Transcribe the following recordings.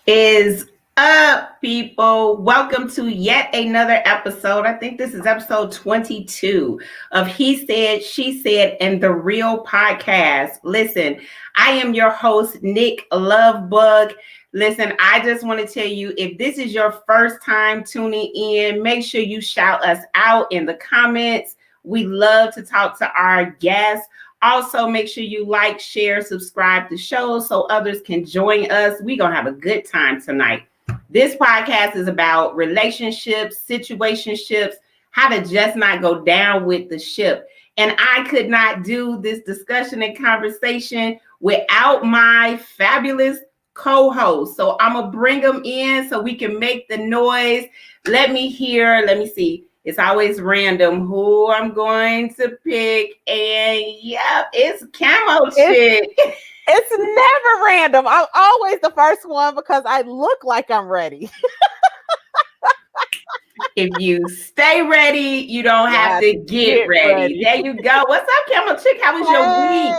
Is up, people? Welcome to yet another episode. I think this is episode 22 of He Said, She Said, and the Real Podcast. Listen, I am your host, Nick Lovebug. Listen, I just want to tell you, if this is your first time tuning in, make sure you shout us out in the comments. We love to talk to our guests. Also, make sure you like, share, subscribe to shows so others can join us. We're going to have a good time tonight. This podcast is about relationships, situationships, how to just not go down with the ship. And I could not do this discussion and conversation without my fabulous co-host. So I'm going to bring them in so we can make the noise. Let me see. It's always random who I'm going to pick. And yep, it's Camo Chick. It's never random. I'm always the first one because I look like I'm ready. If you stay ready, you don't have to get ready. There you go. What's up, Camo Chick? How was your week?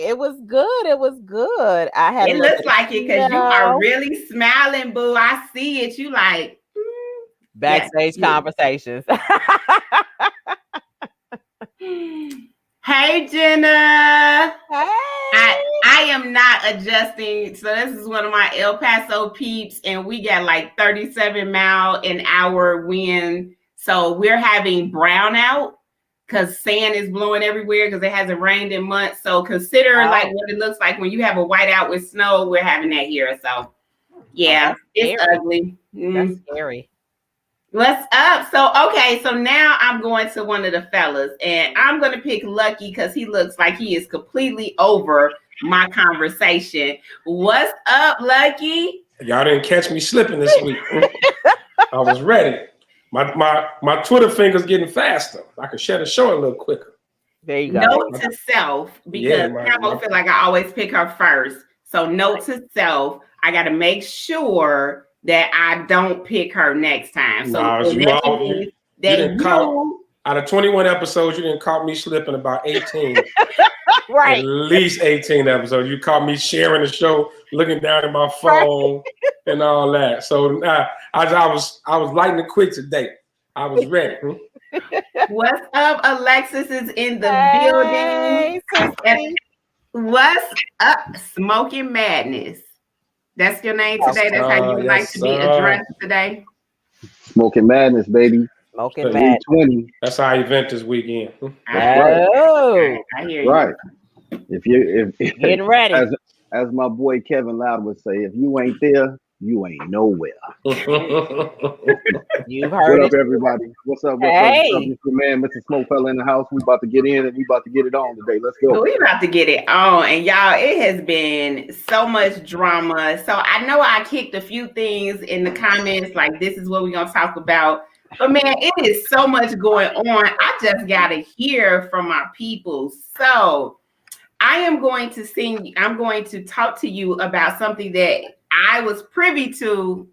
It was good. It was good. It looks like it because you are really smiling, boo. I see it. You like backstage conversations. Hey, Jenna. Hey. I am not adjusting. So this is one of my El Paso peeps, and we got like 37-mile-an-hour wind. So we're having brownout because sand is blowing everywhere because it hasn't rained in months. So consider like what it looks like when you have a whiteout with snow. We're having that here. So yeah, it's ugly. That's scary. What's up? So now I'm going to one of the fellas, and I'm going to pick Lucky because he looks like he is completely over my conversation. What's up, Lucky? Y'all didn't catch me slipping this week. I was ready. My Twitter finger's getting faster. I could share the show a little quicker. There you go. Note to self, because I feel like I always pick her first. So note to self, I got to make sure that I don't pick her next time. So out of 21 episodes, you didn't caught me slipping about 18. Right. At least 18 episodes. You caught me sharing the show, looking down at my phone and all that. So I was lightning quick today. I was ready. What's up? Alexis is in the building. What's up? Smoking Madness. That's your name today? That's how you like to be addressed today? Smoking Madness, baby. Smoking Madness. 20. That's our event this weekend. I hear you. Right. If getting ready. As my boy Kevin Loud would say, if you ain't there, you ain't nowhere. You heard What up, everybody? What's up? Hey. Mr. Man, Mr. Smokefella in the house. We about to get in and we about to get it on today. Let's go. We about to get it on. And y'all, it has been so much drama. So I know I kicked a few things in the comments, like this is what we're going to talk about. But man, it is so much going on. I just got to hear from my people. So I'm going to talk to you about something that I was privy to.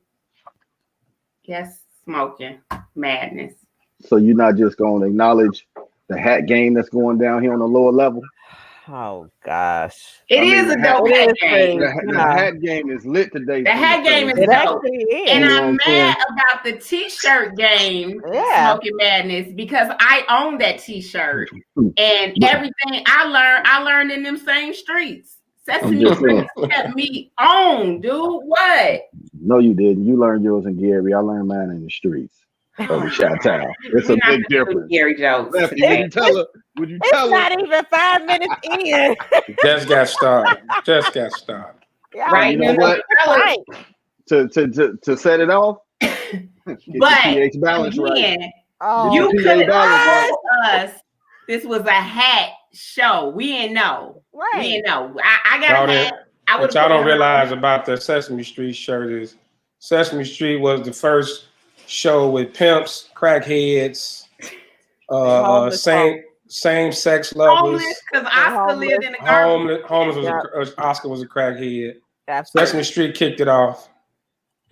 Yes, Smoking Madness. So you're not just going to acknowledge the hat game that's going down here on the lower level? Oh gosh, it is a dope hat game. The hat game is lit today. The hat game is dope, and I'm mad about the T-shirt game, Smoking Madness, because I own that T-shirt, and everything I learned in them same streets. Sesame Street kept me on, dude. What? No, you didn't. You learned yours in Gary. I learned mine in the streets. Chi-Town. It's a big difference. Gary jokes. Would you tell her? It's not even 5 minutes in. Just got started. Right. You know what? Right. To set it off. But pH balance again, right. You could ask us. This was a hat show. We didn't know. Right. We didn't know. I got a hat. What y'all don't realize about the Sesame Street shirt is Sesame Street was the first show with pimps, crackheads, same-sex lovers. Because Oscar lived in the garbage. Homeless Oscar was a crackhead. Absolutely. Sesame Street kicked it off.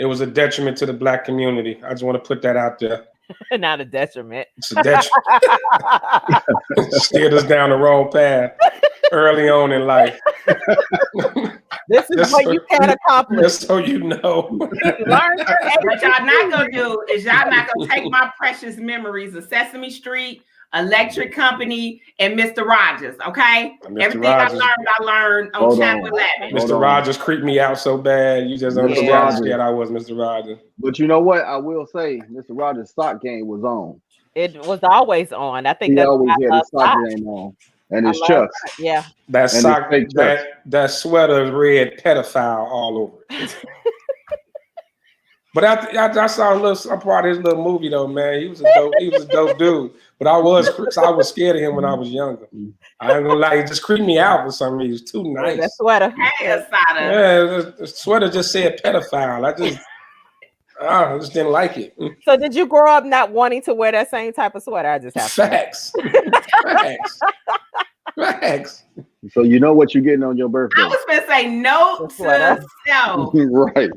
It was a detriment to the black community. I just want to put that out there. Not a detriment. It's a detriment. It steered us down the wrong path early on in life. This is what you can accomplish. Just so you know. Learn your What y'all not gonna do is y'all not gonna take my precious memories of Sesame Street, Electric Company, and Mr. Rogers. Okay, Mr. everything Rogers. I learned on Hold Channel on. 11. Mr. Rogers creeped me out so bad. You just Mr. understand how Rogers. scared I was, Mr. Rogers. But you know what? I will say, Mr. Rogers' sock game was on. It was always on. I think He that's always why I had love his sock socks. game on, and I his love chucks. socks. Yeah. That And sock, his fake chucks. that sweater is red pedophile all over it. But I saw a part of his little movie though, man. He was a dope dude. But I was scared of him when I was younger. I ain't gonna lie, he just creeped me out for some reason. He was too nice. That sweater. Hey, Asada. Yeah, the sweater just said pedophile. I just didn't like it. So did you grow up not wanting to wear that same type of sweater? I just have Facts. Facts. So you know what you're getting on your birthday. I was gonna say note The sweater. to self. Right.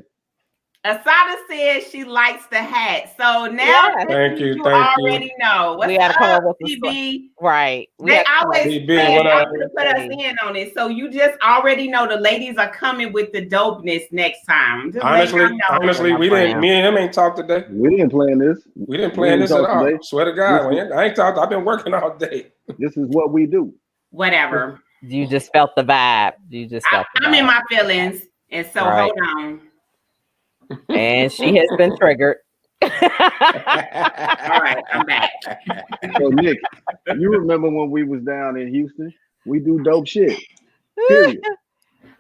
Asada says she likes the hat. So now Yeah. Thank you. you Thank you. already know. What's We gotta come up, up with the PB? right. We They have to come up always BB, say what up? to put us in on it. So you just already know the ladies are coming with the dopeness next time. Just let y'all know. Honestly, we didn't. Me and him ain't talked today. We didn't plan this. We didn't plan this at talk all. today. Swear to God, I ain't talked. I've been working all day. This is what we do. Whatever. You just felt the vibe. You just felt the I'm in vibe. my feelings, and so Right. hold on. And she has been triggered. All right, I'm back. So Nick, you remember when we was down in Houston? We do dope shit. Period.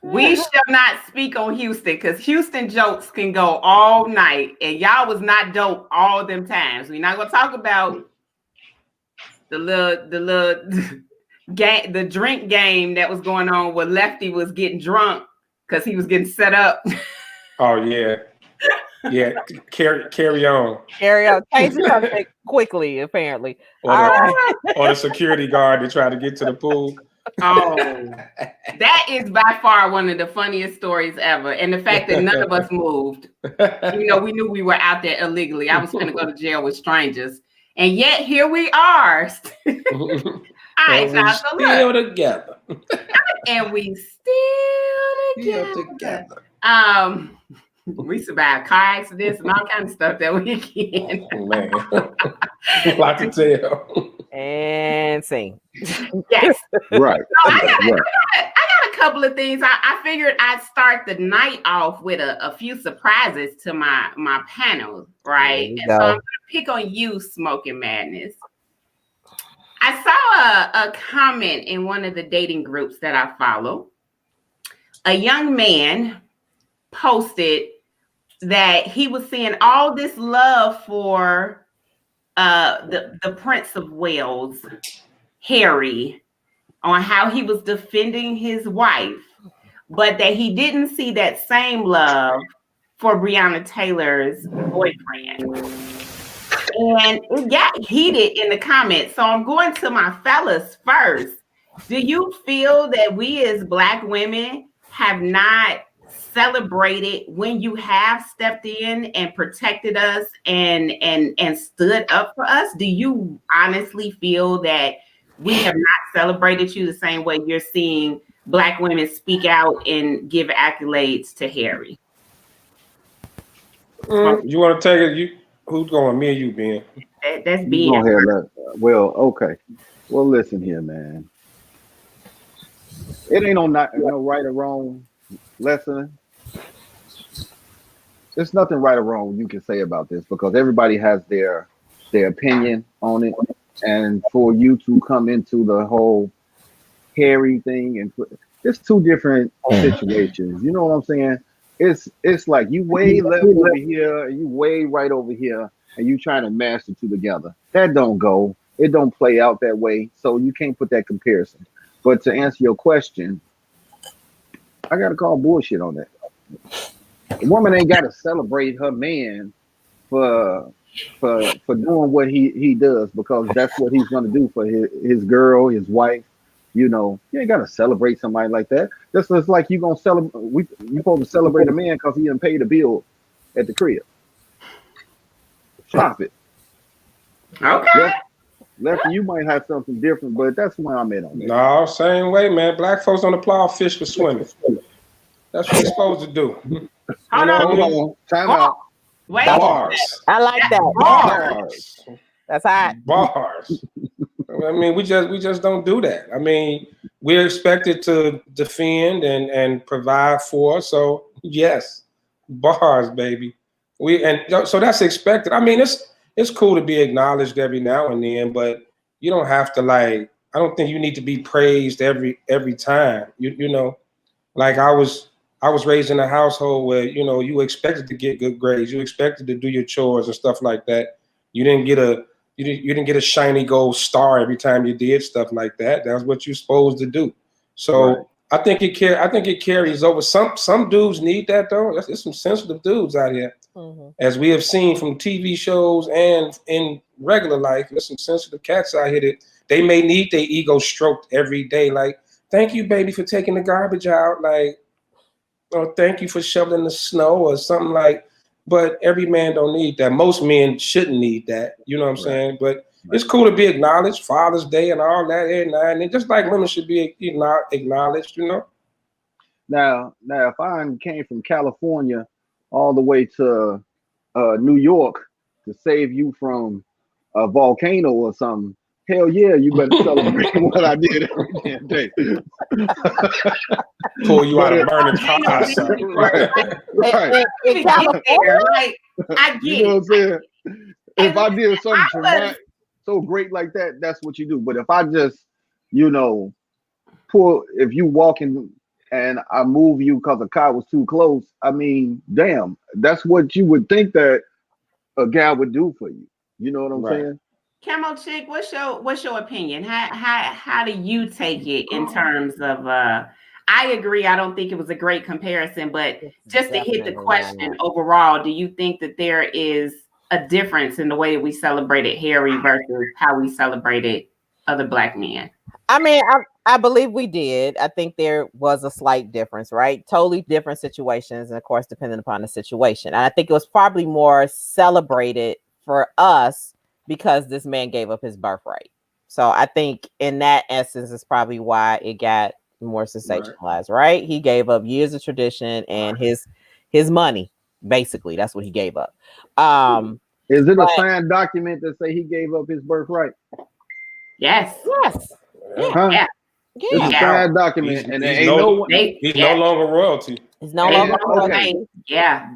We shall not speak on Houston because Houston jokes can go all night, and y'all was not dope all them times. We're not gonna talk about the little game, the drink game that was going on where Lefty was getting drunk because he was getting set up. Oh yeah. Carry on. Carry on. Change the subject quickly, apparently. Or All the, right. or the security guard to try to get to the pool. Oh, that is by far one of the funniest stories ever. And the fact that none of us moved. You know, we knew we were out there illegally. I was going to go to jail with strangers. And yet here we are. All right, y'all. So still look. together. And we still together. We survived car accidents and all kinds of stuff that weekend. Man. A lot to tell. And sing. Yes. Right. So I got Right. a couple of things. I figured I'd start the night off with a few surprises to my panel, right? And so I'm gonna pick on you, Smoking Madness. I saw a comment in one of the dating groups that I follow. A young man posted that he was seeing all this love for the Prince of Wales, Harry, on how he was defending his wife, but that he didn't see that same love for Breonna Taylor's boyfriend. And it got heated in the comments. So I'm going to my fellas first. Do you feel that we as Black women have not celebrated when you have stepped in and protected us and stood up for us? Do you honestly feel that we have not celebrated you the same way you're seeing Black women speak out and give accolades to Harry? You want to take it? Who's going? Me or you, Ben? That's You being. gonna have that. Well, okay. Well, listen here, man. It ain't no right or wrong lesson. There's nothing right or wrong you can say about this because everybody has their opinion on it. And for you to come into the whole Harry thing, and it's two different situations. You know what I'm saying? It's like you way left over here, and you way right over here, and you trying to mash the two together. That don't go. It don't play out that way. So you can't put that comparison. But to answer your question, I gotta call bullshit on that. The woman ain't gotta celebrate her man for doing what he does because that's what he's gonna do for his girl, his wife. You know, you ain't gotta celebrate somebody like that. That's just like you gonna celebrate. You supposed to celebrate a man because he didn't pay the bill at the crib. Stop it. Okay. Lefty, you might have something different, but that's where I'm at on that. No, same way, man. Black folks don't apply fish for swimming. That's what you're supposed to do. Hold on. Hold on. Time out. Wait. Bars. I like that. Bars. That's hot. Bars. I mean, we just don't do that. I mean, we're expected to defend and provide for. So yes, bars, baby. So that's expected. I mean, it's cool to be acknowledged every now and then, but you don't have to I don't think you need to be praised every time. You know, like I was raised in a household where you expected to get good grades, you expected to do your chores and stuff like that. You didn't get a shiny gold star every time you did stuff like that. That's what you're supposed to do. So right. I think it carries over. Some dudes need that though. There's some sensitive dudes out here, as we have seen from TV shows and in regular life. There's some sensitive cats out here that they may need their ego stroked every day. Like, thank you, baby, for taking the garbage out. Like, or thank you for shoveling the snow or something like. But every man don't need that. Most men shouldn't need that. You know what I'm saying? But it's cool to be acknowledged, Father's Day and all that. And just like women should be acknowledged, you know? Now, if I came from California all the way to New York to save you from a volcano or something, hell yeah, you better celebrate what I did every damn day. Pull you out of burning cars. Right. In California, like, I get you know what I'm saying? If I did something traumatic, so great like that, that's what you do. But if I just, if you walking and I move you because the car was too close, I mean, damn, that's what you would think that a guy would do for you. You know what I'm saying? Camo Chick, what's your opinion? How do you take it in terms of I agree, I don't think it was a great comparison, but just to hit the question overall, do you think that there is a difference in the way that we celebrated Harry versus how we celebrated other Black men? I mean, I believe we did. I think there was a slight difference, right? Totally different situations, and of course, depending upon the situation. And I think it was probably more celebrated for us because this man gave up his birthright. So I think in that essence is probably why it got more sensationalized, right? He gave up years of tradition and his money. Basically, that's what he gave up. Is it a signed document that say he gave up his birthright? Yes. Yeah. It's a signed document, and he's no longer royalty. He's no longer royalty. Yeah.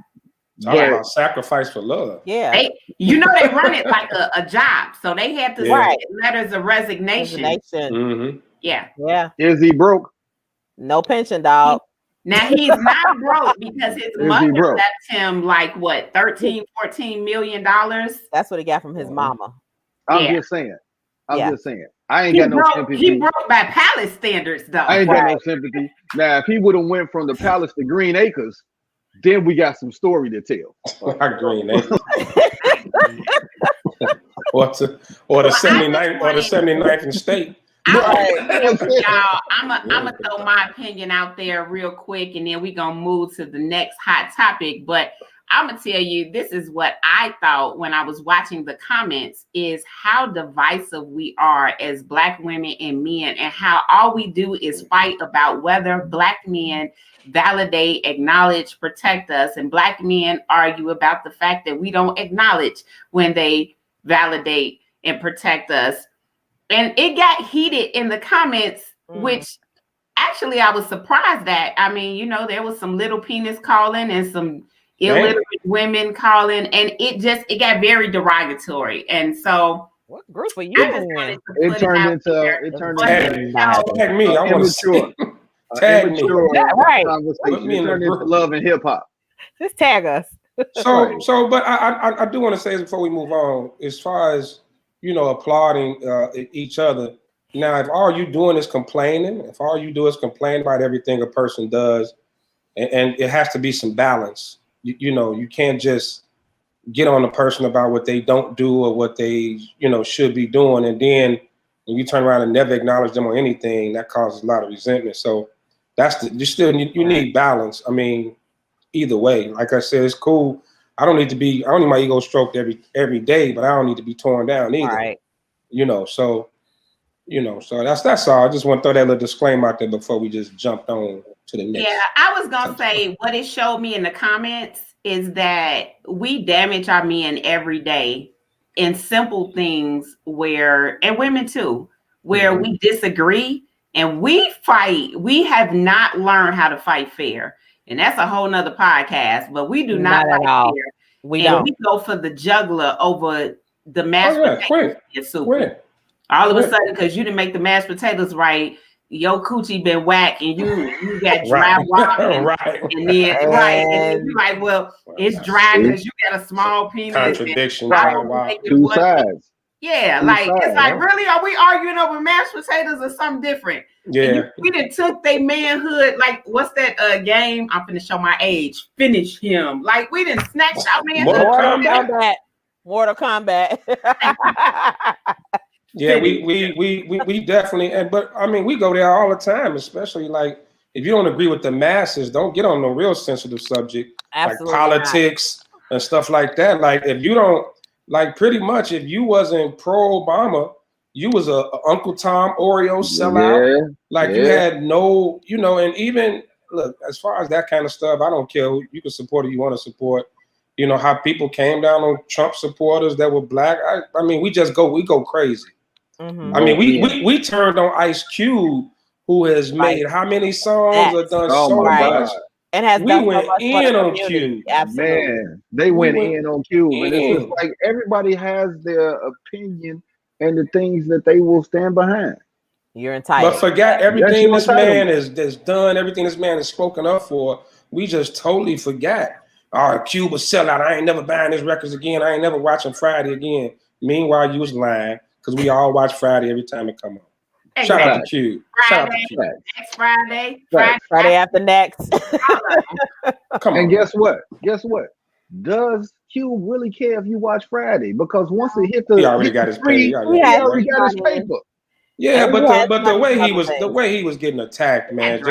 Talking about sacrifice for love. Yeah. They run it like a job. So they have to write letters of resignation. Mm-hmm. Yeah. Is he broke? No pension, dog. Now he's not broke because his mother left him like what, 13, 14 million dollars. That's what he got from his mama. I'm just saying. I ain't got no sympathy. He broke by palace standards, though. I ain't got no sympathy. Now, if he would have went from the palace to Green Acres, then we got some story to tell. Green Acres. or the 79th and State. Y'all, I'm gonna throw my opinion out there real quick, and then we're gonna move to the next hot topic. But I'm gonna tell you, this is what I thought when I was watching the comments, is how divisive we are as Black women and men, and how all we do is fight about whether Black men validate, acknowledge, protect us, and Black men argue about the fact that we don't acknowledge when they validate and protect us. And it got heated in the comments, which actually I was surprised at. I mean, there was some little penis calling and some illiterate women calling, and it got very derogatory. And so what group are you in? It turned into tag me. I want to see. Tag me. Right. It turned into love and hip hop. Just tag us. So, but I do want to say before we move on, as far as applauding each other. Now, if all you doing is complaining, about everything a person does, and it has to be some balance. You can't just get on a person about what they don't do or what they, should be doing. And then when you turn around and never acknowledge them or anything, that causes a lot of resentment. So you need balance. I mean, either way, like I said, it's cool. I don't need my ego stroked every day, but I don't need to be torn down either. Right. So that's all. I just want to throw that little disclaimer out there before we just jumped on to the next. Yeah, I was gonna say what it showed me in the comments is that we damage our men every day in simple things where, and women too, where we disagree and we fight. We have not learned how to fight fair. And that's a whole nother podcast, but we do not at fight all. fair. We and don't. we go for the juggler over the mashed potatoes and soup. All of a sudden, because you didn't make the mashed potatoes right, your coochie been whack and you got dry wobbling. And then and then you like, well, it's dry because you got a small penis. Contradiction. Two sides. Yeah, Two like sides, it's like, really, are we arguing over mashed potatoes or something different? Yeah. We done took their manhood, like what's that game? I'm finna show my age. Finish him. Like we didn't snatch our manhood. Mortal Kombat. Yeah, we definitely, but I mean, we go there all the time, especially like if you don't agree with the masses, don't get on no real sensitive subject like politics and stuff like that. Like if you don't, like pretty much if you wasn't pro Obama, you was a Uncle Tom Oreo sellout. You had no, and even look, as far as that kind of stuff, I don't care who you can support or you want to support. You know how people came down on Trump supporters that were black. I mean, we go crazy. Mm-hmm. I mean, we turned on Ice Cube, who has made how many songs or done so much. And has we went in on Cube. Absolutely. Man, they went in on Cube. And it's just like everybody has their opinion and the things that they will stand behind. You're entitled. But forget everything this man has done, everything this man has spoken up for. We just totally forgot. Cube was sellout. I ain't never buying his records again. I ain't never watching Friday again. Meanwhile, you was lying because we all watch Friday every time it come on. Exactly. Shout out to Cube. Next Friday. Friday after next. Come on. And guess what? Does Cube really care if you watch Friday? Because once it hit the he already got his pay. He already got his paper. Yeah, but the way he was getting attacked, man,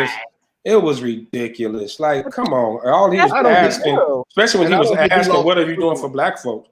it was ridiculous. Like, come on. All he was asking, especially when he was asking, what are you doing for black folks?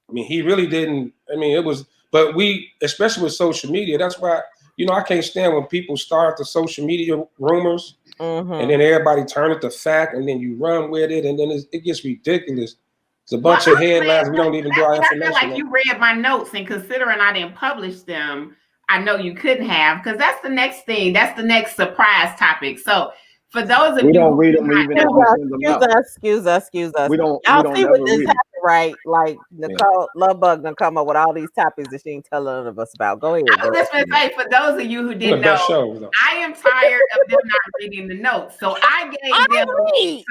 I mean, he really didn't. I mean, it was, but especially with social media, that's why, I can't stand when people start the social media rumors and then everybody turn it to fact and then you run with it and then it gets ridiculous. It's a bunch of headlines. We don't even do our information. I feel like you read my notes, and considering I didn't publish them, I know you couldn't have, because that's the next thing. That's the next surprise topic. So for those of you, we don't read them even. Excuse us. We don't. Y'all see what this happened, right? Like Nicole Lovebug gonna come up with all these topics that she ain't telling none of us about. Go ahead. I was just gonna say, for those of you who didn't know, I am tired of them not reading the notes. So I gave them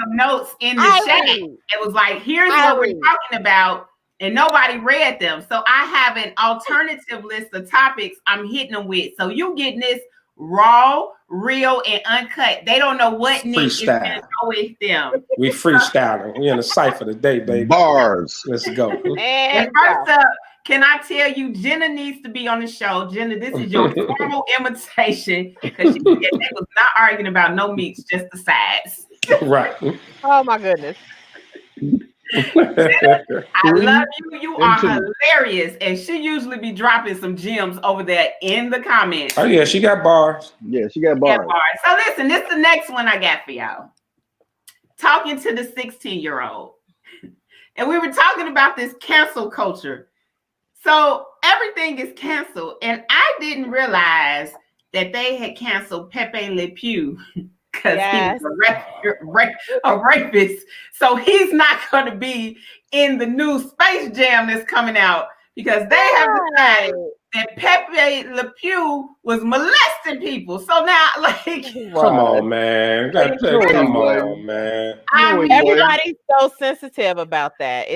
some notes in the chat. It was like, here's what we're talking about. And nobody read them. So I have an alternative list of topics I'm hitting them with. So you getting this raw, real, and uncut. They don't know what Nick is going to go with them. We freestyling. We in a cipher today, baby. Bars. Let's go. And first up, can I tell you, Jenna needs to be on the show. Jenna, this is your formal invitation, because they was not arguing about no meats, just the sides. Right. Oh, my goodness. I love you. You are hilarious, and she usually be dropping some gems over there in the comments. Oh yeah, she got bars. Yeah, she got bars. So listen, this is the next one I got for y'all. Talking to the 16-year-old, and we were talking about this cancel culture. So everything is canceled, and I didn't realize that they had canceled Pepe Le Pew. Because he was a rapist. So he's not going to be in the new Space Jam that's coming out, because they have decided that Pepe Le Pew was molesting people. So now, come on, man. Come on, man. Everybody's so sensitive about that.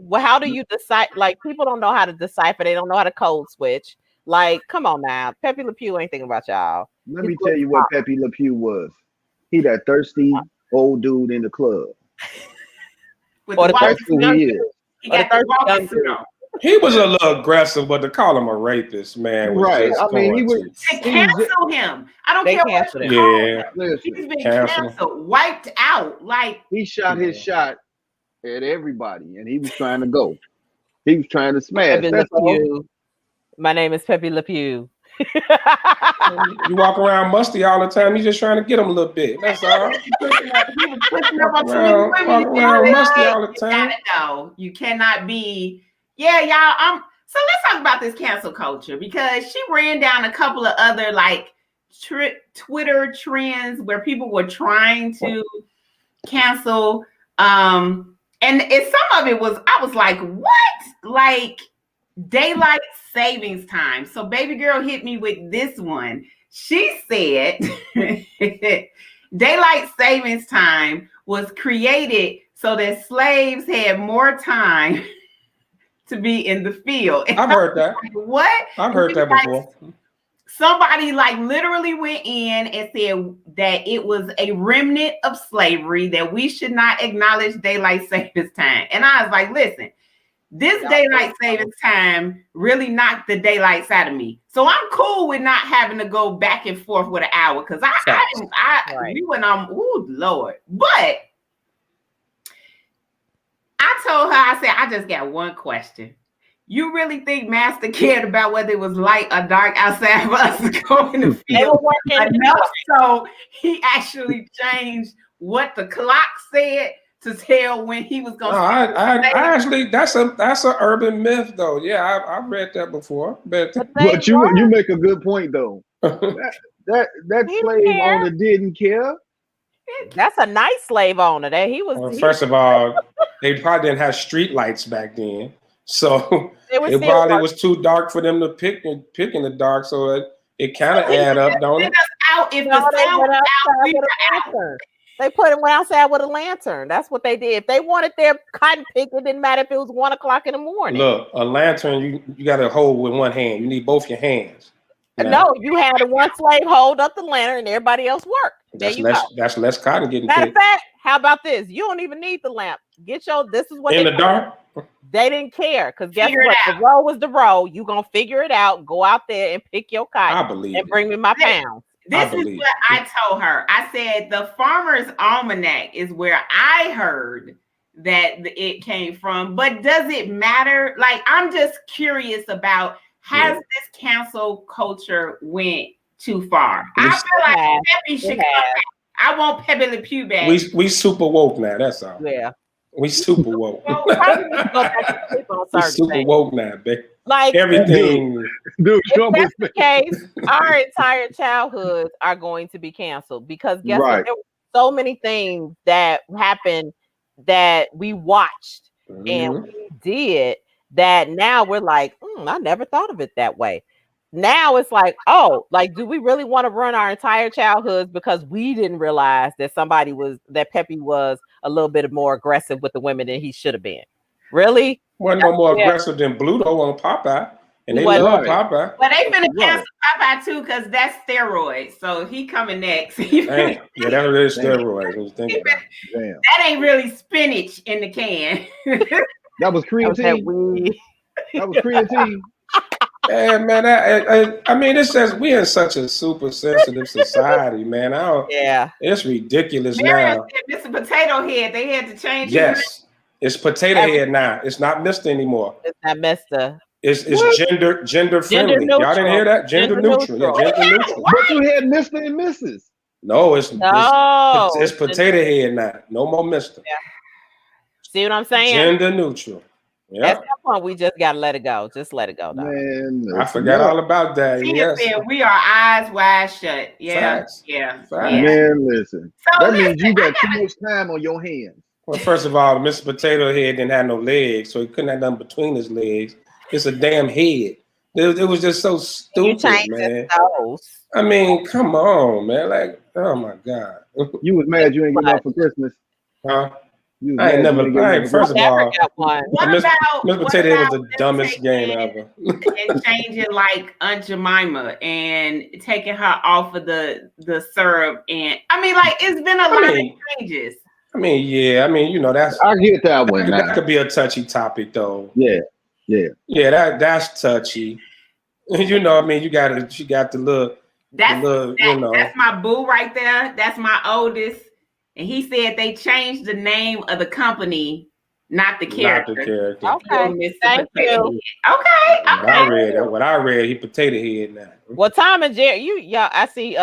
Well, how do you decide? Like, people don't know how to decipher. They don't know how to code switch. Like, come on now. Pepe Le Pew ain't thinking about y'all. Let me tell you what Pepe Le Pew was. He that thirsty old dude in the club. Or the thirsty young dude. He was a little aggressive, but to call him a rapist, man, was right. I mean, he was to cancel him. I don't care what. Yeah, he's been canceled, wiped out. Like, he shot his shot at everybody, and he was trying to go. He was trying to smash. My name is Pepe Le Pew. You walk around musty all the time. You just trying to get them a little bit. That's all. He was pushing up on too Walk many women. around musty all the You time. gotta know. You cannot be. Yeah, y'all. So let's talk about this cancel culture because she ran down a couple of other like Twitter trends where people were trying to cancel. And some of it was, I was like, what? Like daylight savings time. So baby girl hit me with this one. She said daylight savings time was created so that slaves had more time to be in the field. And I've heard that. like, what? I've heard that before. Somebody like literally went in and said that it was a remnant of slavery, that we should not acknowledge daylight savings time. And I was like, listen, this daylight savings time really knocked the daylights out of me. So I'm cool with not having to go back and forth with an hour because we went on, ooh, Lord. But I told her, I said, I just got one question. You really think Master cared about whether it was light or dark outside for us to go in the field? They were working enough, so he actually changed what the clock said to tell when he was going to. I actually, that's an urban myth, though. Yeah, I've read that before. But you make a good point, though. that slave owner didn't care. That's a nice slave owner. That he was. Well, first of all, they probably didn't have street lights back then, so it probably was too dark for them to pick in the dark. So it kind of add up, don't it? They put him outside with a lantern. That's what they did. If they wanted their cotton picked, it didn't matter if it was 1 o'clock in the morning. Look, a lantern you got to hold with one hand. You need both your hands. No, you had one slave hold up the lantern and everybody else worked. That's less cotton getting picked. Matter of fact, how about this? You don't even need the lamp. This is what in the dark. They didn't care because guess what? The row was the row. You gonna figure it out. Go out there and pick your cotton. I believe and bring me my pounds. This is what I told her. I said the Farmer's Almanac is where I heard that it came from. But does it matter? Like, I'm just curious about, has this cancel culture went too far? I feel like Peppy should come back. I want Pepe Le Pew back. We super woke now. That's all. Yeah. We super woke. We super woke now, baby. Like everything. Dude, if that's the case, our entire childhoods are going to be canceled because guess what? There were so many things that happened that we watched and we did that now we're like, I never thought of it that way. Now it's like, do we really want to run our entire childhoods because we didn't realize that Pepe was a little bit more aggressive with the women than he should have been? Really? Wasn't no more aggressive than Bluto on Popeye. And they love Popeye. Well, they finna cancel Popeye too because that's steroids. So he coming next. Damn. Yeah, that is steroids. That ain't really spinach in the can. That was creatine. That was creatine. Yeah, man. I mean, it says we in such a super sensitive society, man. It's ridiculous now. Mr. Potato Head, they had to change. Yes, it's Potato Head now. It's not Mr. anymore. It's not Mr. It's gender friendly. Y'all didn't hear that? Gender neutral. Yeah, gender neutral. But you had Mr. and Mrs. No, it's Potato Head now. No more Mr. Yeah. See what I'm saying? Gender neutral. Yeah. At some point, we just gotta let it go. Just let it go. Man, I forgot all about that. Yes. We are eyes wide shut. Yeah. Facts. Yeah. Facts. Man, listen. So that means you got too much time on your hands. Well, first of all, Mr. Potato Head didn't have no legs, so he couldn't have nothing between his legs. It's a damn head. It was just so stupid, man. I mean, come on, man. Like, oh my God. You was mad you ain't get off for Christmas. Huh? First of all, Mr. Potato Head was the dumbest game ever. And changing like Aunt Jemima and taking her off of the syrup. And I mean, like, it's been a lot of changes. I mean, yeah. I mean, that's. I get that one. That could be a touchy topic, though. Yeah. That's touchy. I mean, you got the look. That's my boo right there. That's my oldest. And he said they changed the name of the company not the Not the character. character. Okay, Mr. thank Potato you. Head. Okay. What I read, he potato head now. Well, Tom and Jerry, y'all. I see.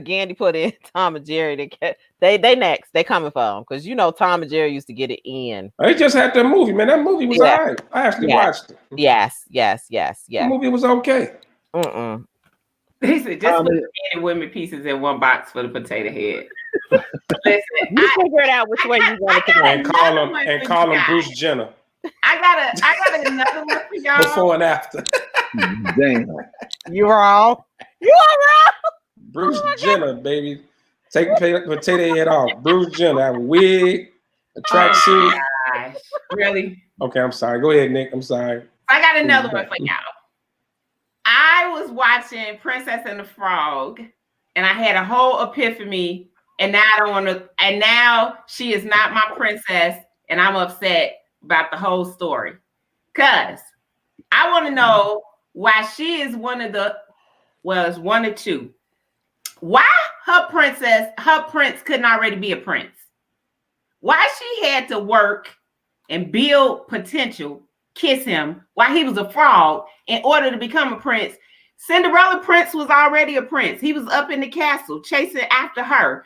Gandy put in Tom and Jerry. They next. They coming for them because Tom and Jerry used to get it in. I just had that movie, man. That movie was Yeah. alright. I actually Yeah. watched it. Yes. The movie was okay. He said, just put any women pieces in one box for the potato head. Listen, You figure it out which way you want to go. And call him Bruce Jenner. I got another one for y'all. Before and after. Damn. You wrong. You are wrong. Bruce Jenner, baby. Take the potato head off. Bruce Jenner, have a wig, a tracksuit. Oh gosh. Really? Okay, I'm sorry. Go ahead, Nick. I'm sorry. I got another one for y'all. I was watching Princess and the Frog, and I had a whole epiphany, and now I don't want to. And now she is not my princess, and I'm upset about the whole story. Cause I want to know why she is one or two. Why her prince couldn't already be a prince? Why she had to work and build potential, kiss him while he was a frog in order to become a prince? Cinderella prince was already a prince. He was up in the castle chasing after her.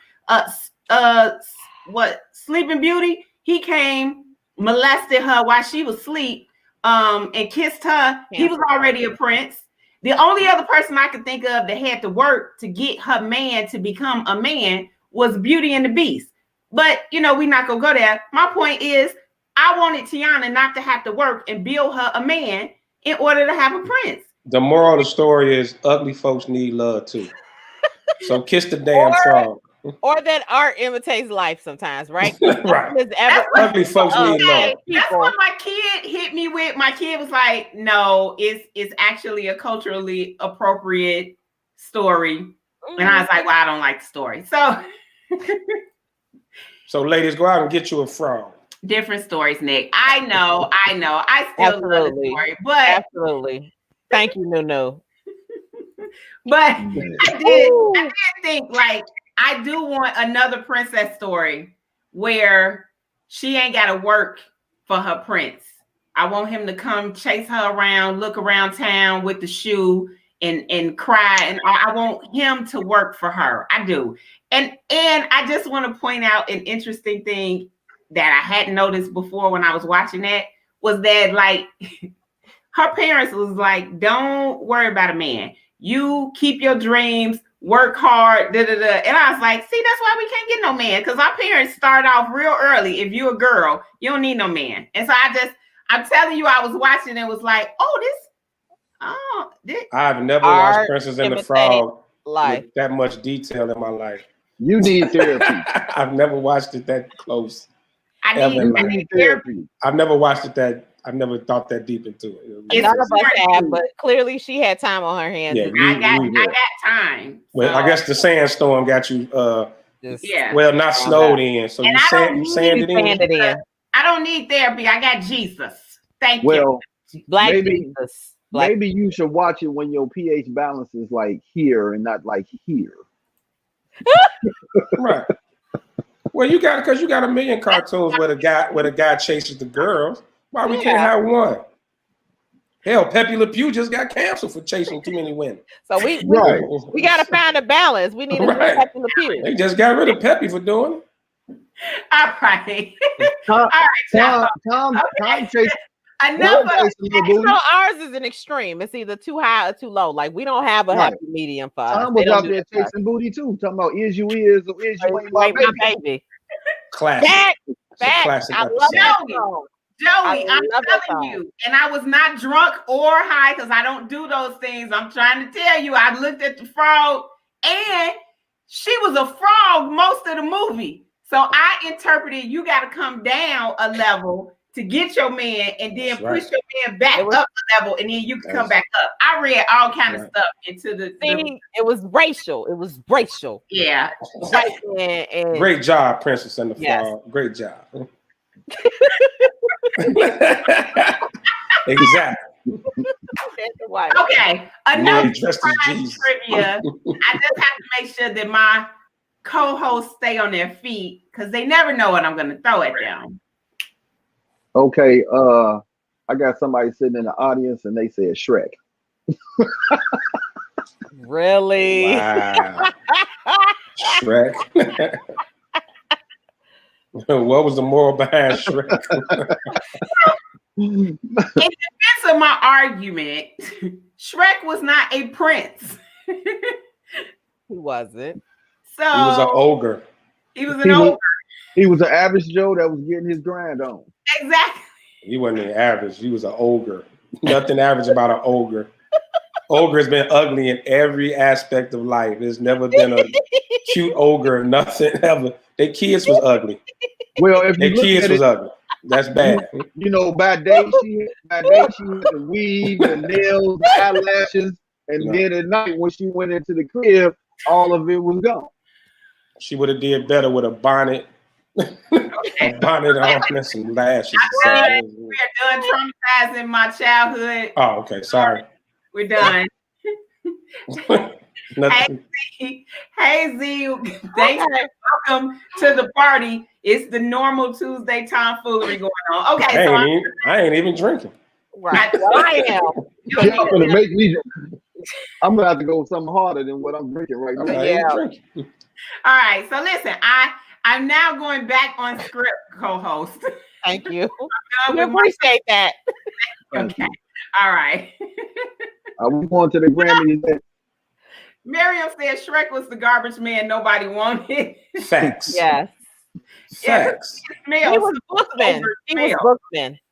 Sleeping Beauty? He came, molested her while she was asleep, and kissed her. He was already a prince. The only other person I could think of that had to work to get her man to become a man was Beauty and the Beast. But we're not gonna go there. My point is, I wanted Tiana not to have to work and build her a man in order to have a prince. The moral of the story is ugly folks need love too. So kiss the damn frog. Or that art imitates life sometimes, right? Right. Ugly folks need love. That's what my kid hit me with. My kid was like, no, it's actually a culturally appropriate story. And I was like, well, I don't like the story. So ladies, go out and get you a frog. Different stories, Nick. I know. I still love the story, but absolutely. Thank you, Nunu. But I did think I do want another princess story where she ain't got to work for her prince. I want him to come chase her around, look around town with the shoe and cry. And I want him to work for her. I do. And I just want to point out an interesting thing that I hadn't noticed before when I was watching that was that her parents was like, don't worry about a man. You keep your dreams, work hard, And I was like, see, that's why we can't get no man. Because our parents start off real early. If you're a girl, you don't need no man. And so I'm telling you, I was watching and was like, I've never watched Princess and the Frog with that much detail in my life. You need therapy. I've never watched it that close. I need therapy. I've never watched it that. I've never thought that deep into it. None of us have, but clearly she had time on her hands. Yeah, I got time. Well, I guess the sandstorm got you. Yeah. Well, not snowed in, so you sanded in. I don't need therapy. I got Jesus. Thank you. Black maybe, Jesus. Maybe you should watch it when your pH balance is like here and not like here. Right. Well, you got a million cartoons where the guy chases the girls. Why we can't have one? Hell, Pepe Le Pew just got canceled for chasing too many women. So we got to find a balance. We need to Pepe Le Pew. They just got rid of Pepe for doing it. All right. Tom chased. Ours is an extreme. It's either too high or too low. Like we don't have a happy medium for us. Tom was out there chasing booty too. Talking about is you is or is you ain't my baby. Classic. Classic. I love that song. Joey, I'm telling you, and I was not drunk or high because I don't do those things. I'm trying to tell you, I looked at the frog and she was a frog most of the movie. So I interpreted you got to come down a level to get your man and then push your man back up a level and then you can come back up. I read all kind of stuff into the thing. It was racial. Yeah. And great job, Princess and the Frog. Great job. Exactly. Okay. Another surprise trivia. I just have to make sure that my co-hosts stay on their feet because they never know what I'm going to throw at them. Okay, I got somebody sitting in the audience and they said Shrek. Really? Wow. Shrek. What was the moral behind Shrek? In defense of my argument, Shrek was not a prince. He wasn't. So He was an ogre. He was an ogre. He was an average Joe that was getting his grind on. Exactly. He wasn't an average. He was an ogre. Nothing average about an ogre. Ogre has been ugly in every aspect of life. There's never been a cute ogre. Nothing ever. Their kids was ugly. Well, if you Their look kids at was it, ugly. That's bad. you know, by day she had the weave, the nails, the eyelashes, and then at night when she went into the crib, all of it was gone. She would have did better with a bonnet. A bonnet on and some lashes. We are done traumatizing my childhood. Oh, okay. Sorry. We're done. Nothing. Hey Z, thanks. Welcome to the party. It's the normal Tuesday tomfoolery going on. Okay, I ain't even drinking. Right. Well, I am. Y'all gonna make me. I'm gonna have to go something harder than what I'm drinking right now. Yeah. All right. So listen, I'm now going back on script, co-host. Thank you. We appreciate that. Okay. All right. Are we going to the Grammys? Miriam said Shrek was the garbage man nobody wanted. Facts. Yes. Facts. He was bookman.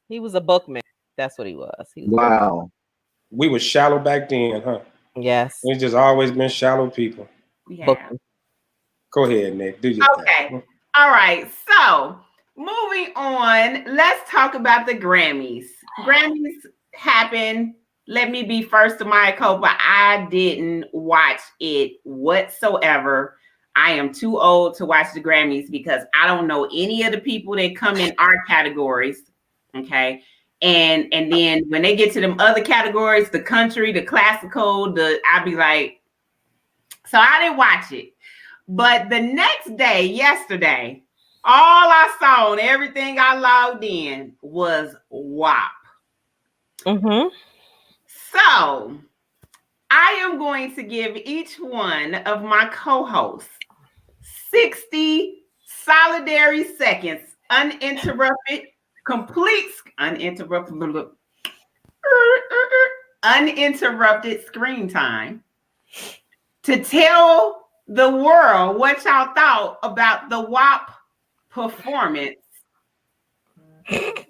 He was a bookman. That's what he was. Wow. We were shallow back then, huh? Yes. We've just always been shallow people. Yeah. Go ahead, Nick. Do your thing. All right. So moving on, let's talk about the Grammys. Grammys happened. Let me be first to my culpa. I didn't watch it whatsoever. I am too old to watch the Grammys because I don't know any of the people that come in our categories. Okay. And then when they get to them other categories, the country, the classical, I'll be like, so I didn't watch it. But the next day, yesterday, all I saw and everything I logged in was WAP. Mm-hmm. So I am going to give each one of my co-hosts 60 solitary seconds, uninterrupted screen time to tell the world what y'all thought about the WAP performance, if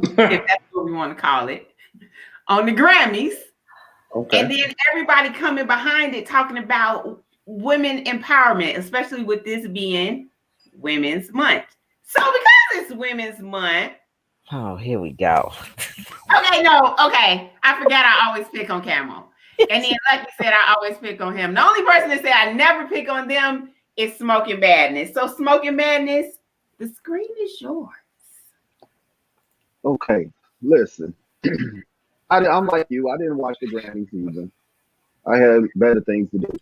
that's what we want to call it, on the Grammys. Okay. And then everybody coming behind it talking about women empowerment, especially with this being Women's Month. So because it's Women's Month. Oh, here we go. Okay. I forgot I always pick on Camo. And then, like you said, I always pick on him. The only person that said I never pick on them is Smoking Madness. So Smoking Madness, the screen is yours. Okay, listen. I'm like you. I didn't watch the Grammys either. I had better things to do.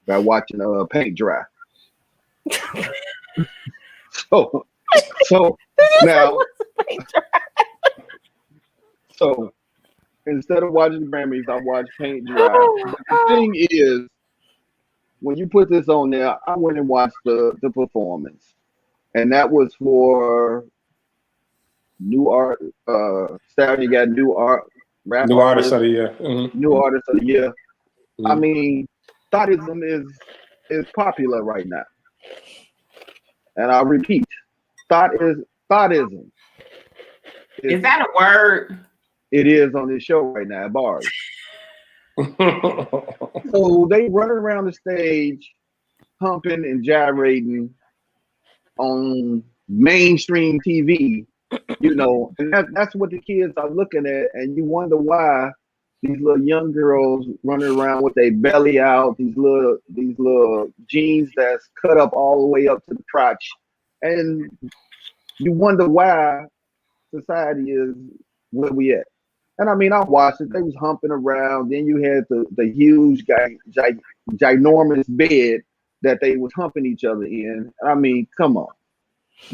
By watching paint dry. so now, so instead of watching the Grammys, I watched paint dry. The thing is, when you put this on there, I went and watched the performance, and that was for new art. Saturday got new art. New artist of the year. Mm-hmm. New artist of the year. Mm-hmm. I mean, thoughtism is popular right now, and I'll repeat, thoughtism. Is that a word? It is on this show right now, bars. So they run around the stage, humping and gyrating on mainstream TV, and that's what the kids are looking at, and you wonder why these little young girls running around with their belly out, these little jeans that's cut up all the way up to the crotch, and you wonder why society is where we at. And I mean, I watched it. They was humping around. Then you had the huge ginormous bed that they was humping each other in. I mean, come on,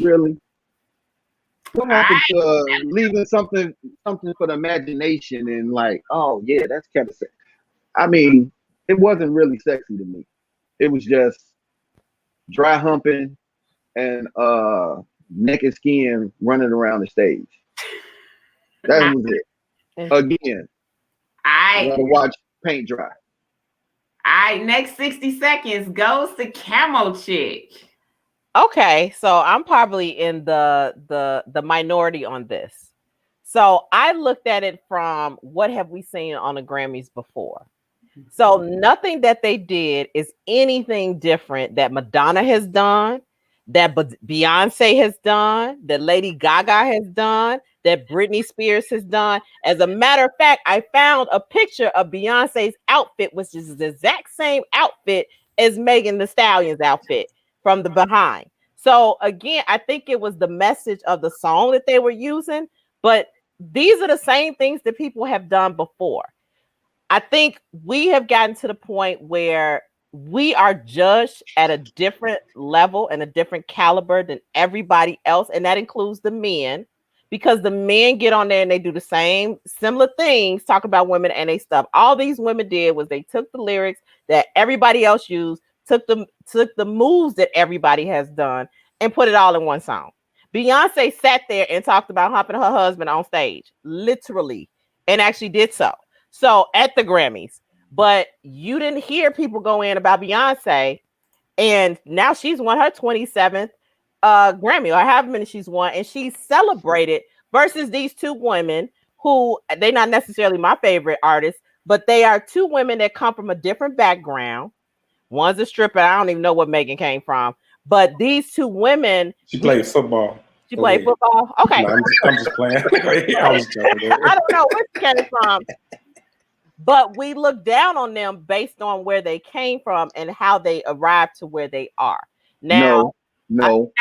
really? What happened to leaving something for the imagination and like, oh yeah, that's kind of sexy. I mean, it wasn't really sexy to me. It was just dry humping and naked skin running around the stage. That was it. Again, I want to watch paint dry. All right, next 60 seconds goes to Camo Chick. Okay, so I'm probably in the minority on this. So I looked at it from what have we seen on the Grammys before. So nothing that they did is anything different that Madonna has done, that Beyonce has done, that Lady Gaga has done, that Britney Spears has done. As a matter of fact, I found a picture of Beyonce's outfit, which is the exact same outfit as Megan Thee Stallion's outfit from the behind. So again, I think it was the message of the song that they were using, but these are the same things that people have done before. I think we have gotten to the point where we are judged at a different level and a different caliber than everybody else. And that includes the men, because the men get on there and they do the same similar things, talk about women and they stuff. All these women did was they took the lyrics that everybody else used, took the moves that everybody has done and put it all in one song. Beyonce sat there and talked about humping her husband on stage, literally, and actually did so. So at the Grammys, but you didn't hear people go in about Beyonce, and now she's won her 27th Grammy, or however many she's won, and she's celebrated versus these two women who they're not necessarily my favorite artists, but they are two women that come from a different background. One's a stripper. I don't even know what Megan came from, but these two women. She played football. She played football. Okay, no, I'm just playing. I was joking. I don't know where she came from. But we look down on them based on where they came from and how they arrived to where they are. Now, no.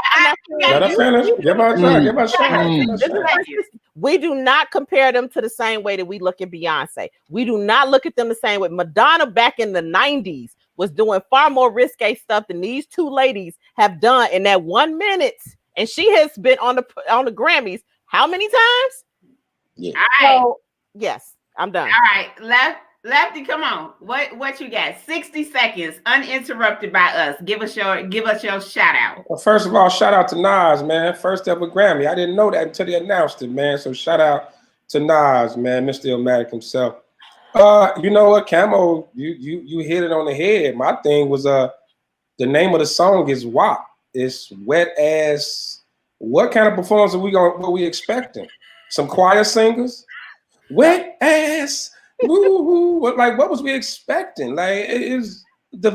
Let her finish. Give her a try. Give her a shot. We do not compare them to the same way that we look at Beyonce. We do not look at them the same way. Madonna back in the 90s was doing far more risque stuff than these two ladies have done in that 1 minute. And she has been on the Grammys how many times? Yeah. All right. So, yes. I'm done. All right, Lefty, come on. What you got? 60 seconds, uninterrupted by us. Give us your shout out. Well, first of all, shout out to Nas, man. First ever Grammy. I didn't know that until they announced it, man. So shout out to Nas, man, Mr. Illmatic himself. You know what, Camo, you hit it on the head. My thing was the name of the song is WAP. It's wet ass. What kind of performance what we expecting? Some choir singers? Wet ass, woo-hoo. What was we expecting? Like,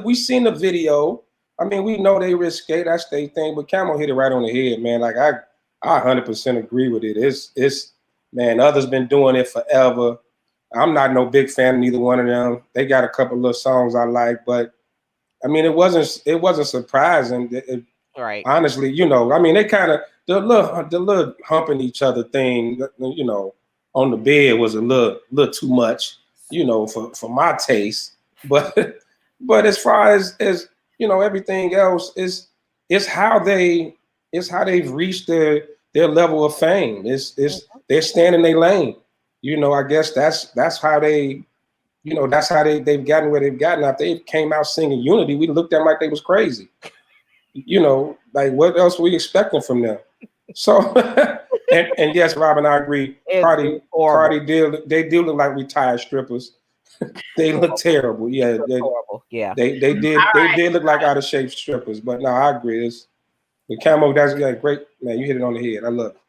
we seen the video. I mean, we know they risque, that's their thing, but Camo hit it right on the head, man. Like, I 100% agree with it. It's man, others been doing it forever. I'm not no big fan of neither one of them. They got a couple of songs I like, but I mean, it wasn't surprising. Right. Honestly, you know, I mean, they kind of the little humping each other thing, you know, on the bed was a little too much, you know, for my taste. But as far as you know, everything else is how they've reached their level of fame. They're staying in their lane. You know, I guess that's how they, you know, that's how they've gotten where they've gotten. If they came out singing Unity, we looked at them like they was crazy. You know, like what else were we expecting from them? So and yes, Robin, I agree. Cardi do look like retired strippers. They look terrible. Yeah, horrible. Yeah, they did look like out of shape strippers. But no, I agree. The Camo, that's great, man. You hit it on the head. I love it.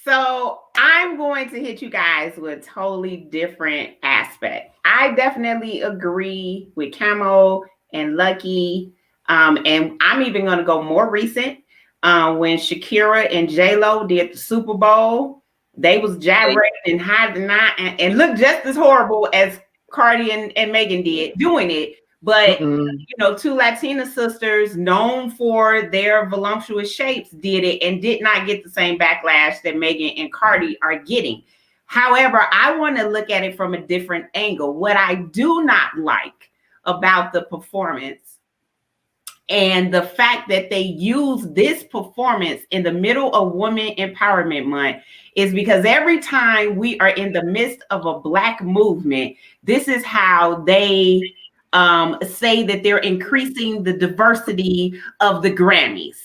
So I'm going to hit you guys with a totally different aspect. I definitely agree with Camo and Lucky, and I'm even going to go more recent. When Shakira and J-Lo did the Super Bowl, they was gyrating and hiding and looked just as horrible as Cardi and Megan did doing it. But you know, two Latina sisters known for their voluptuous shapes did it and did not get the same backlash that Megan and Cardi are getting. However, I want to look at it from a different angle. What I do not like about the performance And the fact that they use this performance in the middle of Women Empowerment Month is because every time we are in the midst of a Black movement, this is how they say that they're increasing the diversity of the Grammys.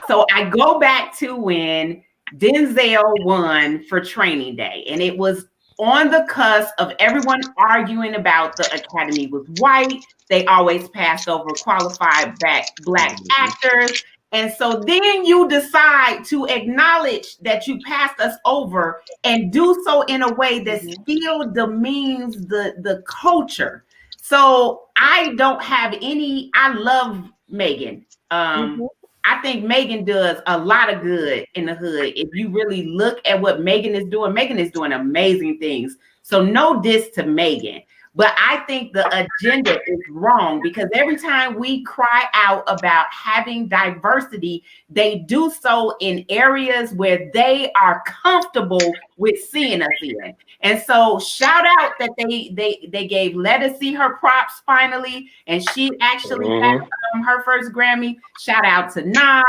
So I go back to when Denzel won for Training Day, and it was on the cusp of everyone arguing about the Academy was white. They always passed over qualified Black actors. And so then you decide to acknowledge that you passed us over and do so in a way that still demeans the culture. So I don't have any, I love Megan. I think Megan does a lot of good in the hood. If you really look at what Megan is doing amazing things. So no diss to Megan. But I think the agenda is wrong because every time we cry out about having diversity, they do so in areas where they are comfortable with seeing us in. And so shout out that they gave Ledisi her props finally, and she actually got her first Grammy. Shout out to Nas.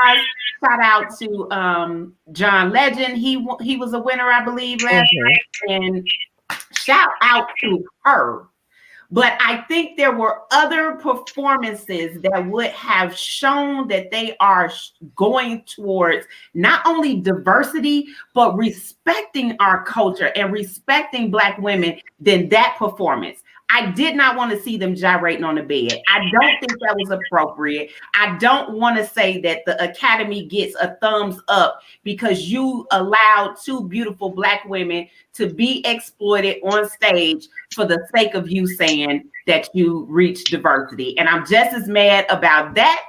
Shout out to John Legend. He was a winner, I believe, last night. And shout out to her. But I think there were other performances that would have shown that they are going towards not only diversity, but respecting our culture and respecting Black women than that performance. I did not want to see them gyrating on the bed. I don't think that was appropriate. I don't want to say that the Academy gets a thumbs up because you allowed two beautiful Black women to be exploited on stage for the sake of you saying that you reach diversity. And I'm just as mad about that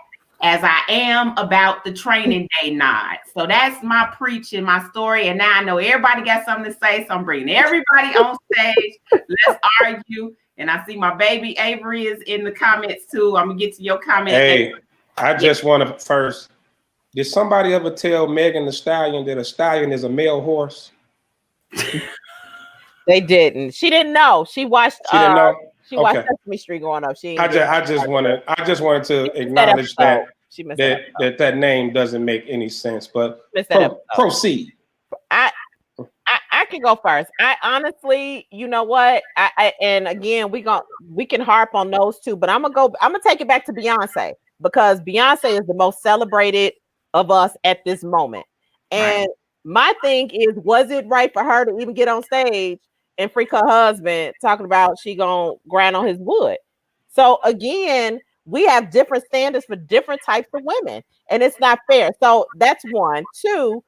as I am about the Training Day nod. So that's my preach and my story. And now I know everybody got something to say. So I'm bringing everybody on stage. Let's argue. And I see my baby Avery is in the comments too. I'm gonna get to your comment. Hey, I just want to first, did somebody ever tell Megan Thee Stallion that a stallion is a male horse? They didn't. She didn't know. She watched. She didn't know. She watched Sesame Street growing up. I just wanted to acknowledge that name doesn't make any sense. But proceed. I can go first. I honestly, you know what? And again, we can harp on those two, but I'm gonna take it back to Beyonce because Beyonce is the most celebrated of us at this moment. And my thing is, was it right for her to even get on stage and freak her husband talking about she gonna grind on his wood? So again, we have different standards for different types of women, and it's not fair. So that's one. Two,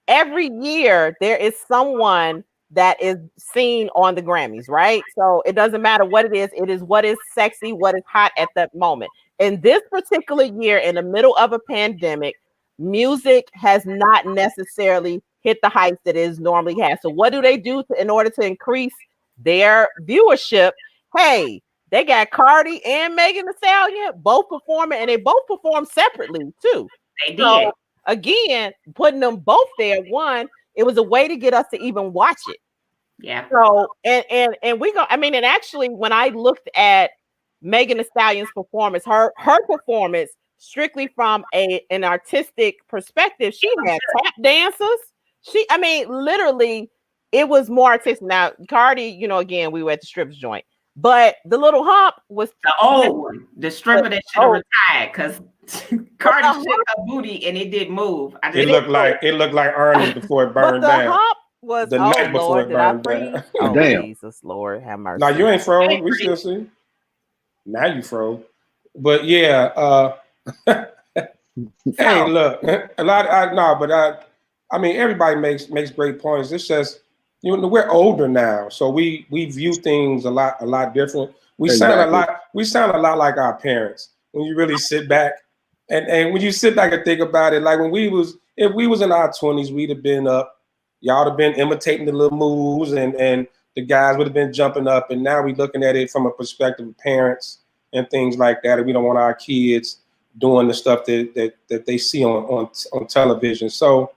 every year there is someone that is seen on the Grammys, right? So it doesn't matter what it is what is sexy, what is hot at that moment. In this particular year, in the middle of a pandemic, music has not necessarily hit the heights that it normally has. So what do they do in order to increase their viewership? Hey, they got Cardi and Megan Thee Stallion both performing, and they both perform separately too. They did. So, again, putting them both there, one, it was a way to get us to even watch it. Yeah. So and we go. I mean, and actually, when I looked at Megan Thee Stallion's performance, her performance, strictly from an artistic perspective, she had tap dancers. Literally, it was more artistic. Now, Cardi, again, we were at the strippers joint, but the little hump was the old one, the stripper that should have retired because Cardi shook her booty and it didn't move. It looked like Ernie before it burned down. The hump was the night before it burned down. Oh, damn. Jesus, Lord, have mercy. Now you ain't froze. We still see. Now you froze. But yeah, hey, look, a lot. I mean, everybody makes great points. It's just we're older now, so we view things a lot different. We sound a lot like our parents when you really sit back and when you sit back and think about it. Like if we was in our 20s, we'd have been up. Y'all have been imitating the little moves, and the guys would have been jumping up. And now we're looking at it from a perspective of parents and things like that. And we don't want our kids doing the stuff that they see on television. So,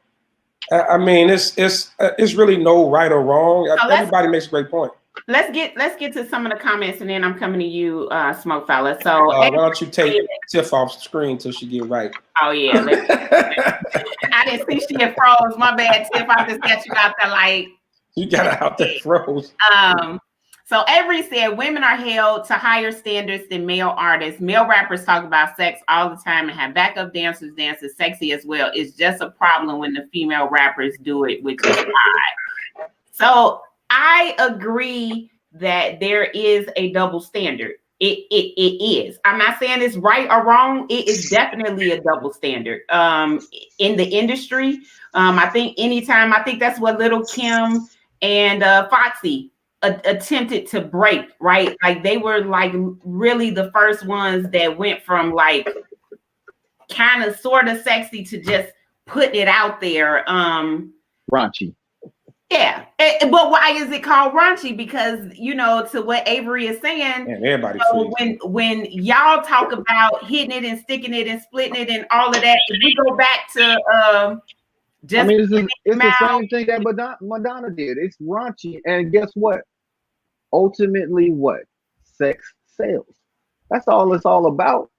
I mean, it's really no right or wrong. Everybody makes a great point. let's get to some of the comments, and then I'm coming to you, Smoke Fella. So why don't you take Tiff off the screen till she get right? Oh yeah, I didn't see she had froze. My bad, Tiff. I just got you out there like you got her out there froze. So Avery said women are held to higher standards than male artists. Male rappers talk about sex all the time and have backup dancers dances sexy as well. It's just a problem when the female rappers do it, which is odd. So I agree that there is a double standard. It is. I'm not saying it's right or wrong. It is definitely a double standard in the industry. I think that's what Little Kim and Foxy attempted to break, right? Like they were like really the first ones that went from like kind of sort of sexy to just putting it out there. Raunchy. Yeah, but why is it called raunchy? Because to what Avery is saying, man, everybody. When y'all talk about hitting it and sticking it and splitting it and all of that, if we go back to just, it's the same thing that Madonna did. It's raunchy, and guess what? Ultimately, what? Sex sells. That's all it's all about.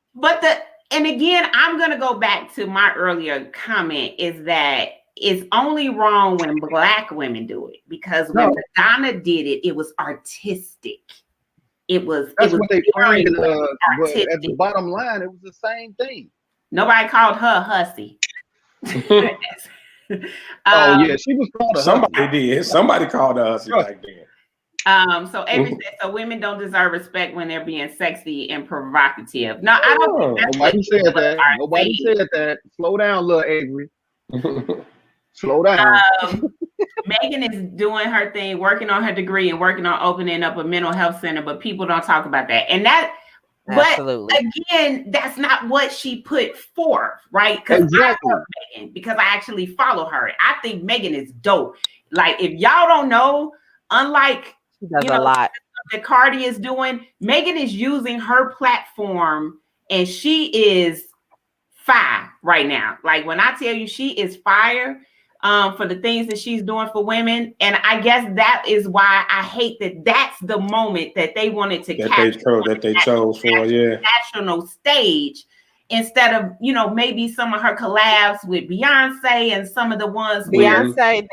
And again, I'm gonna go back to my earlier comment is that it's only wrong when Black women do it, because when Madonna did it, it was artistic. That's what they framed it. But at the bottom line, it was the same thing. Nobody called her hussy. Oh yeah, she was called a somebody hussy. did. Somebody called her hussy back then. So Avery said, so women don't deserve respect when they're being sexy and provocative. No, I don't think nobody said that. Nobody said that. Slow down, little Avery. Slow down. Megan is doing her thing, working on her degree and working on opening up a mental health center, but people don't talk about that. And that, absolutely. But again, that's not what she put forth, right? Because I love Megan, because I actually follow her. I think Megan is dope. Like, if y'all don't know, unlike she does a lot that Cardi is doing, Megan is using her platform, and she is fire right now. Like, when I tell you she is fire for the things that she's doing for women. And I guess that is why I hate that that's the moment that they wanted to capture. That they chose for, national stage, instead of, maybe some of her collabs with Beyonce and some of the ones Beyonce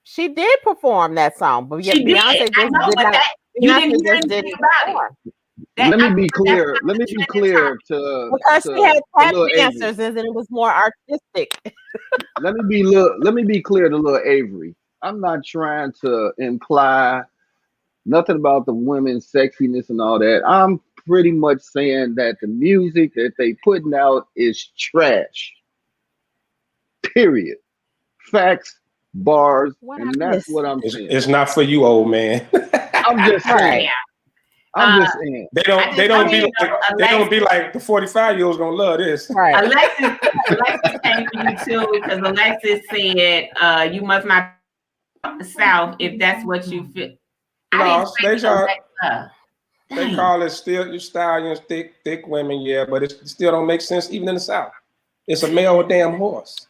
she did perform that song, but she Beyonce just didn't perform. Let me be clear. Let me be clear because she had tap dancers and it was more artistic. Let me be clear to little Avery. I'm not trying to imply nothing about the women's sexiness and all that. I'm pretty much saying that the music that they putting out is trash. Period. Facts, bars, and that's what I'm saying. It's not for you, old man. I'm just saying. I'm just saying. They don't be like the 45-year-olds gonna love this. Right. Alexis came to you too, because Alexis said you must not the South if that's what you feel. No, they call it still stallions, thick women, but it still don't make sense even in the South. It's a male damn horse.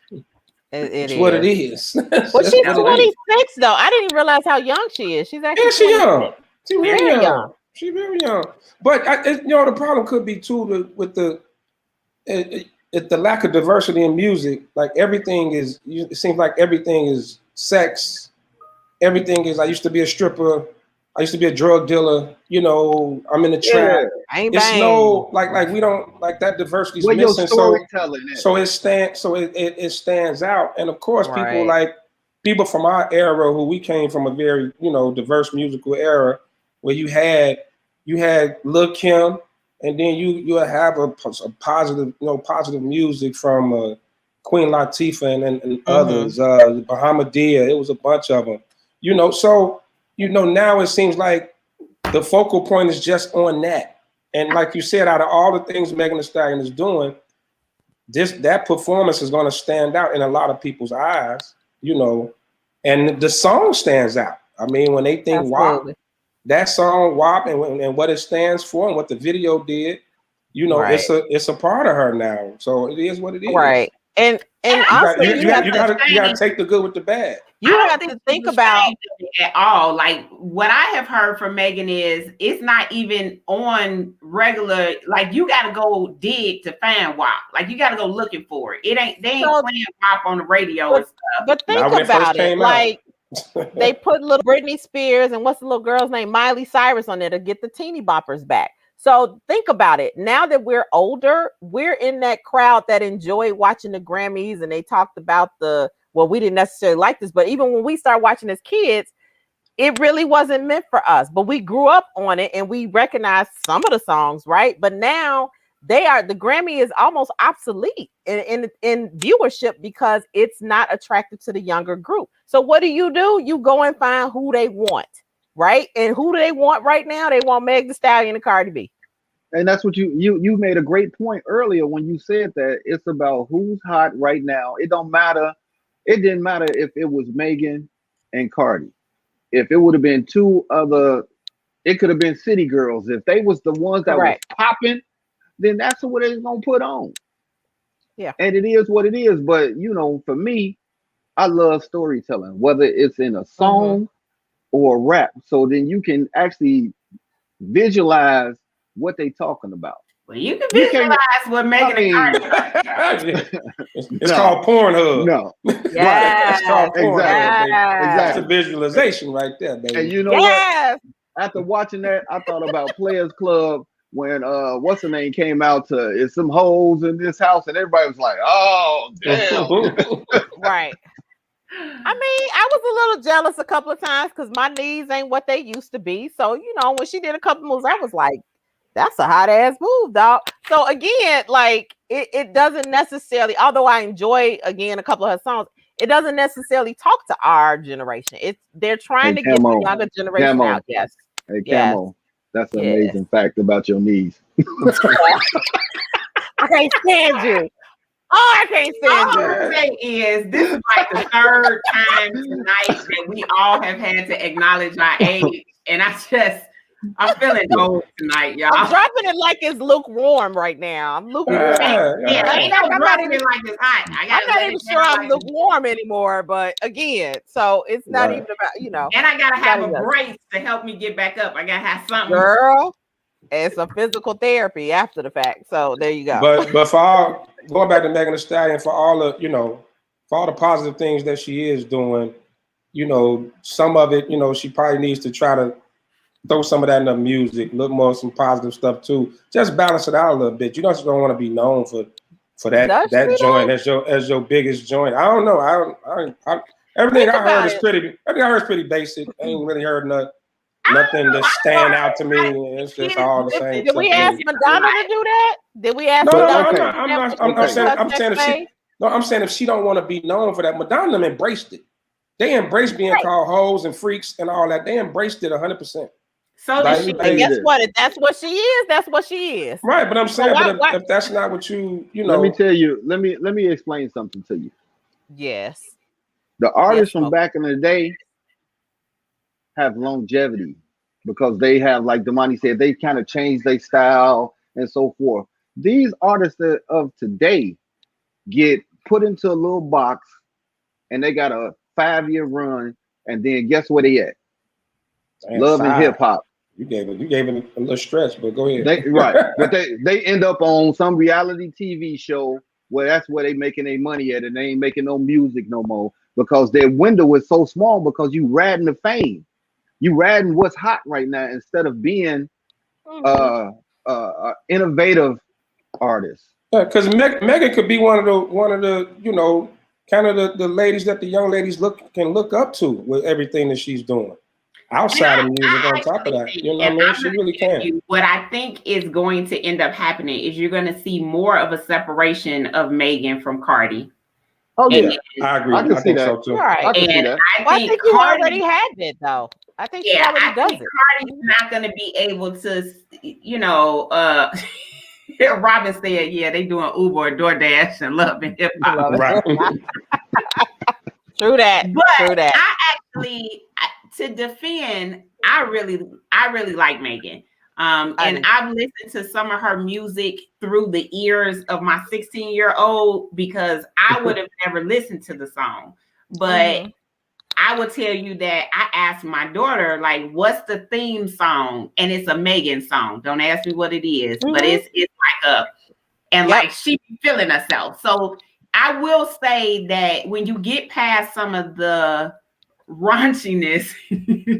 It's what it is. Well, she's 26 though. I didn't even realize how young she is. She's actually she's young. She's very young. She's very young. But the problem could be too with the lack of diversity in music. Like everything is, it seems like everything is sex. Everything is. I used to be a stripper. I used to be a drug dealer. I'm in the trap. It's no like we don't like that diversity is missing. So it stands out. And of course, people from our era, who we came from a very diverse musical era, where you had Lil Kim, and then you have a positive music from Queen Latifah and others, Bahamadia. It was a bunch of them. So now it seems like the focal point is just on that. And like you said, out of all the things Megan Thee Stallion is doing, that performance is going to stand out in a lot of people's eyes, and the song stands out. I mean, when they think WAP, that song WAP and what it stands for and what the video did, it's a part of her now. So it is what it is. Right. And also you gotta take the good with the bad. You have to think about at all. Like what I have heard from Megan is it's not even on regular. Like you got to go dig to find WAP. Like you got to go looking for it. They ain't playing WAP on the radio and stuff. But think about it. Like they put little Britney Spears and what's the little girl's name, Miley Cyrus, on there to get the teeny boppers back. So think about it. Now that we're older, we're in that crowd that enjoyed watching the Grammys, and they talked about well, we didn't necessarily like this, but even when we started watching as kids, it really wasn't meant for us. But we grew up on it and we recognized some of the songs, right? But now the Grammy is almost obsolete in viewership because it's not attractive to the younger group. So what do? You go and find who they want, right? And who do they want right now? They want Meg Thee Stallion and Cardi B. And that's what you made a great point earlier when you said that it's about who's hot right now. It don't matter. It didn't matter if it was Megan and Cardi. If it would have been two other, it could have been City Girls. If they was the ones that was popping, then that's what they're gonna put on. Yeah. And it is what it is. But for me, I love storytelling, whether it's in a song or a rap. So then you can actually visualize what they talking about. Well, you can visualize what Megan and Cardi. It's called Pornhub. No. Yes. It's called Pornhub. Exactly. It's a visualization right there, baby. And you know what? After watching that, I thought about Players Club when what's her name came out to "It's Some Hoes in This House," and everybody was like, "Oh, damn." Right. I mean, I was a little jealous a couple of times because my knees ain't what they used to be. So, when she did a couple moves, I was like, that's a hot ass move, dog. So again, like it doesn't necessarily, although I enjoy again a couple of her songs, it doesn't necessarily talk to our generation. They're trying to get the younger generation out. Yes. Hey, Camo, that's an amazing fact about your knees. I can't stand you. Oh, I can't stand you. All I'm saying is this is like the third time tonight that we all have had to acknowledge our age, and I'm feeling old tonight, y'all. I'm dropping it like it's lukewarm right now. I'm lukewarm. Ain't no dropping it like it's hot. I'm not even sure I'm lukewarm anymore, but again, so it's not even about, And I gotta have a brace to help me get back up. I gotta have something. Girl, it's a physical therapy after the fact. So there you go. But for going back to Megan Thee Stallion, for all the, for all the positive things that she is doing, some of it, she probably needs to try to throw some of that in the music, look more some positive stuff too. Just balance it out a little bit. You just don't want to be known for that joint as your biggest joint. I don't know. Everything I heard is pretty basic. I ain't really heard nothing that stand out to me. It's just all the same. Did we ask Madonna to do that? Did we ask? I'm saying if she don't want to be known for that, Madonna embraced it. They embraced being called hoes and freaks and all that. They embraced it 100%. So guess what? If that's what she is, that's what she is. Right, but I'm saying, if that's not what let me tell you. Let me explain something to you. Yes. The artists from back in the day have longevity because they have, like Damani said, they kind of changed their style and so forth. These artists of today get put into a little box and they got a 5-year run, and then guess where they at? Love and hip hop. You gave it a little stretch, but go ahead. But they end up on some reality TV show where that's where they making their money at, and they ain't making no music no more because their window is so small because you riding the fame, you riding what's hot right now instead of being innovative artist. Yeah, because Megan could be one of the kind of the ladies that the young ladies can look up to with everything that she's doing. Outside of music, on top of that, what I mean? She really can. What I think is going to end up happening is you're going to see more of a separation of Megan from Cardi. Oh yeah, I agree. I think so too. Right. I can see that. I think you already had it though. I think she already does it. Cardi's not going to be able to, Robin said, "Yeah, they doing Uber or DoorDash and Love and Hip Hop." Right. True that. But True that. I actually, to defend, I really like Megan. And I've listened to some of her music through the ears of my 16-year-old because I would have never listened to the song. But I would tell you that I asked my daughter, like, what's the theme song? And it's a Megan song. Don't ask me what it is, but it's like like she feeling herself. So I will say that when you get past some of the raunchiness, you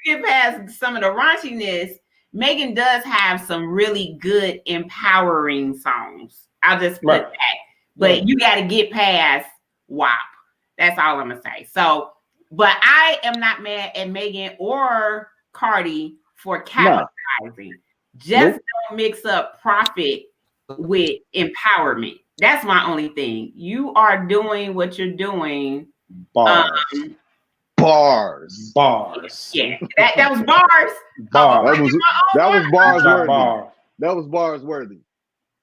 get past some of the raunchiness, Megan does have some really good empowering songs. I'll just put that. But you got to get past WAP. That's all I'm gonna say. So, but I am not mad at Megan or Cardi for capitalizing. Just don't mix up profit with empowerment. That's my only thing. You are doing what you're doing. Bars. Yeah, that was bars. That was bars worthy. That was bars worthy.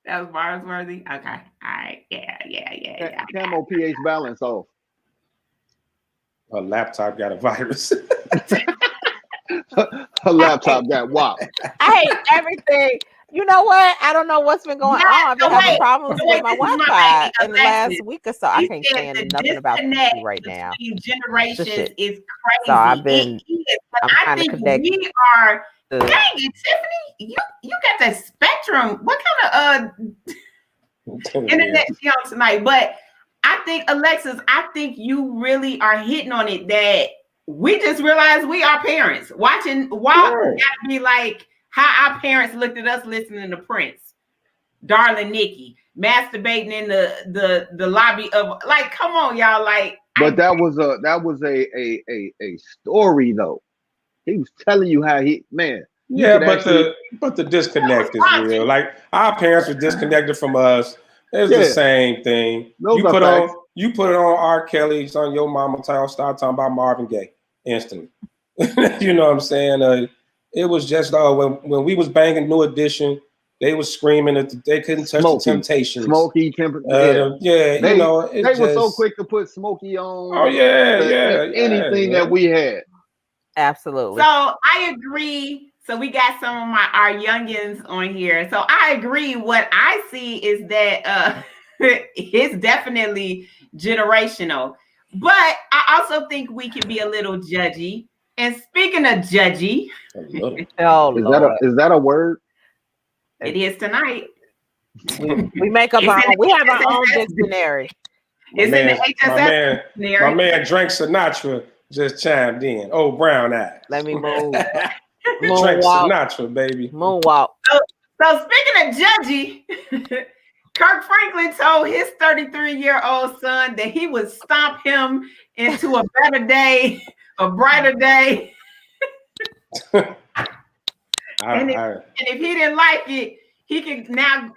That was bars worthy. Okay. All right. Yeah. Camo pH balance off. Her laptop got a virus. Her laptop got WAP. I hate everything. You know what? I don't know what's been going on. I've been having problems with my Wi-Fi in the last week or so. I can't stand nothing about TV right now. Generations is crazy. So I'm I think we are. Dang it, Tiffany! You got the spectrum. What kind of internet you on tonight? But I think, Alexis, I think you really are hitting on it that we just realized we are parents. Watching WAP gotta be like how our parents looked at us listening to Prince, Darling Nikki, masturbating in the lobby of, like, come on, y'all. Like, but that was a story though. He was telling you how but the disconnect is real. Like, our parents were disconnected from us. It's the same thing. You put it on R. Kelly, on your mama town, start talking about Marvin Gaye instantly. You know what I'm saying? It was just when we was banging New Edition, they was screaming that they couldn't touch the Temptations. Smokey, they were so quick to put Smokey on. Anything that we had. Absolutely. So I agree. So we got some of our youngins on here. So I agree. What I see is that it's definitely generational. But I also think we can be a little judgy. And speaking of judgy, is that a word? It is tonight. We make up we have our own dictionary. It's in the HSS dictionary. My man drank Sinatra just chimed in. Oh, brown eye. Let me move. Drink Sinatra, baby. Moonwalk. So speaking of judgy, Kirk Franklin told his 33-year-old son that he would stomp him into a better day, a brighter day. And if he didn't like it, he can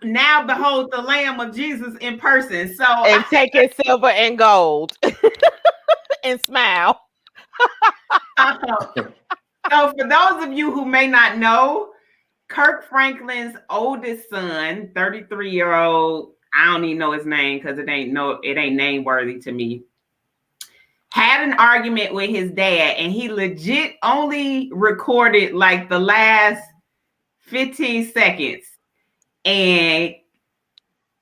now behold the Lamb of Jesus in person. So take his silver and gold and smile. So for those of you who may not know, Kirk Franklin's oldest son, 33-year-old, I don't even know his name because it ain't name worthy to me, had an argument with his dad, and he legit only recorded like the last 15 seconds. And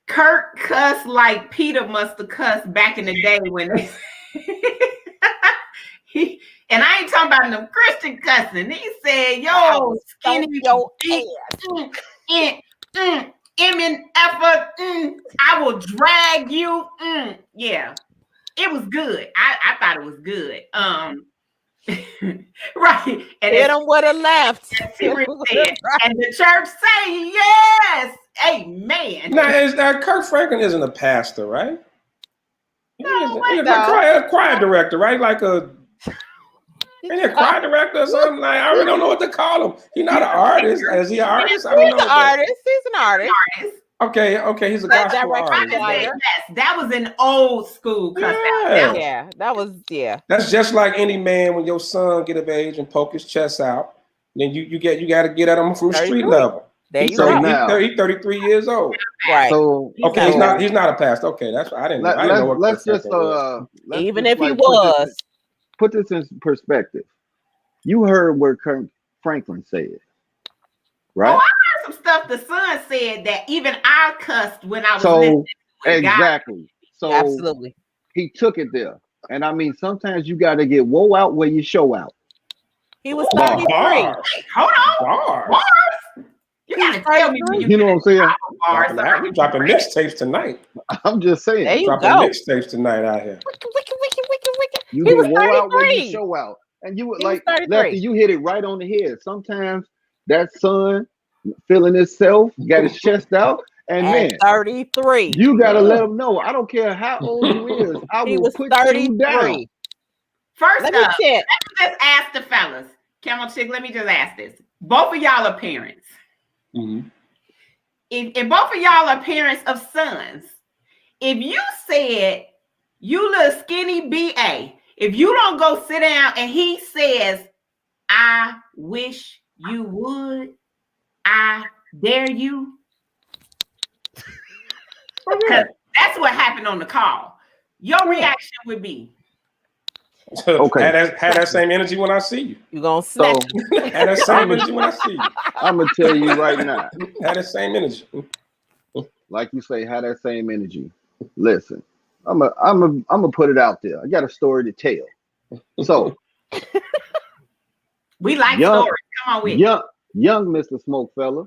Kirk cussed like Peter must have cussed back in the day when they and I ain't talking about no Christian cussing. He said, yo, skinny, your MN I will drag you. Yeah. It was good. I thought it was good. Right. And hit him with a left. And the church say yes. Amen. Now, Kirk Franklin isn't a pastor, right? He's a choir director, right? Like a choir director or something. Like, I really don't know what to call him. He's not an artist. Is he an artist? I don't know. He's an artist. Okay, he's a gospel artist. Yes, that was an old school cuss out. That's just like any man when your son get of age and poke his chest out, then you got to get at him from the street level. He's 33 years old. Right. So he's not a pastor. Okay, that's I didn't know what. Let's just even if he was, put this in perspective. You heard where Kirk Franklin said. Right? Oh, I heard some stuff the son said that even I cussed when I was listening to it. Exactly. So Absolutely. he took it there. And I mean, sometimes you got to get woe out where you show out. He was Bars. 33. Hold on. Bars. Bars? You gotta tell me when You know what I'm saying? We're dropping mixtapes tonight. I'm just saying. There you Dropping go. mixtapes tonight out here. You He get was woe out where 33. you show out. And you would He was like, 33. Lefty, you hit it right on the head. Sometimes that son feeling himself, got his chest out, and At man, 33. you gotta let him know. I don't care how old you is. I He will was put you down. 33. First Let me up, check. let's just ask the fellas. Camel Chick, let me just ask this. Both of y'all are parents. Mm-hmm. If both of y'all are parents of sons, if you said, you little skinny BA, if you don't go sit down and he says, I wish you would, I dare you. Because that's what happened on the call. Your reaction would be, Okay. Had that same energy when I see you. You gonna So snap? Had that same energy when I see you. I'm gonna tell you right now, Had that same energy. like you say, have that same energy. Listen, I'm gonna put it out there. I got a story to tell. So we like Young- stories. Come on with it. young Mr. Smoke fella, I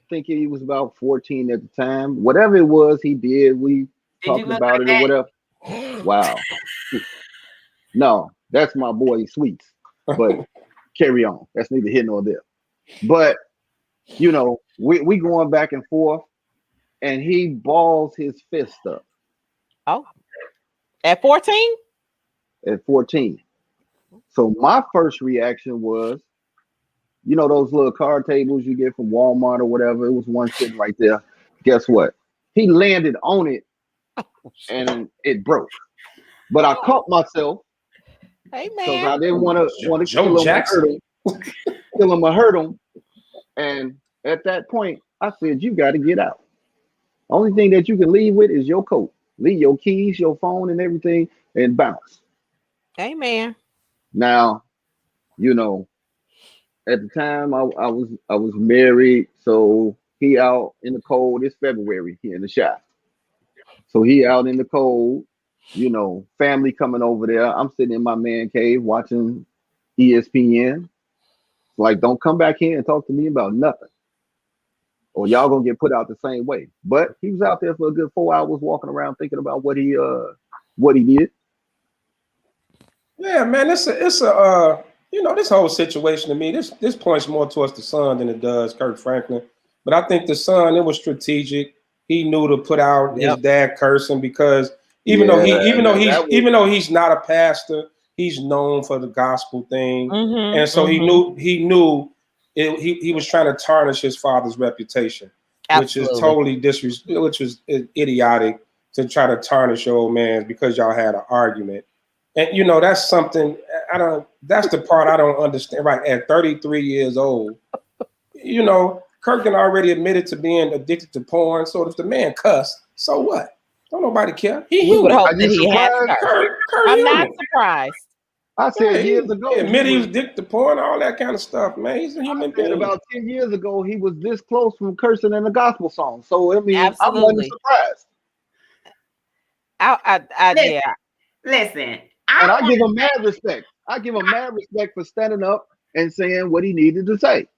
think he was about 14 at the time. Whatever it was he did, we Did you talked look about like it or that? whatever. Wow. No, that's my boy Sweets. But carry on. That's neither here nor there. But you know, we going back and forth, and he balls his fist up Oh. At 14? at 14. So my first reaction was, you know, those little card tables you get from Walmart or whatever. It was one sitting right there. Guess what? He landed on it and it broke. But I caught myself Hey because man. I didn't want to Joe kill him Jackson. or hurt him. And at that point, I said, you got to get out. Only thing that you can leave with is your coat. Leave your keys, your phone, and everything, and bounce. Hey man. Now, you know, at the time I was married, so he out in the cold. It's February here in the shop, so he out in the cold. You know, family coming over there. I'm sitting in my man cave watching ESPN. Like, don't come back here and talk to me about nothing, or y'all gonna get put out the same way. But he was out there for a good 4 hours walking around thinking about what he did. Yeah, man, it's a you know, this whole situation to me, this points more towards the son than it does Kirk Franklin. But I think the son, it was strategic. He knew to put out his dad cursing because even though he's not a pastor, he's known for the gospel thing, and so he knew he was trying to tarnish his father's reputation, Absolutely. which is totally which was idiotic to try to tarnish your old man because y'all had an argument. And you know, that's something that's the part I don't understand. Right at 33 years old, you know, Kirk had already admitted to being addicted to porn. So if the man cussed, so what? Don't nobody care. We would hope Are that you he had surprised? Kirk. Kirk I'm not human. surprised. I said He years ago. admitted he was addicted to porn, all that kind of stuff, man. He's a human being. About 10 years ago, he was this close from cursing in a gospel song. So I mean, I wasn't Absolutely. surprised. Yeah. Listen, And I give him mad respect. I give him mad respect for standing up and saying what he needed to say.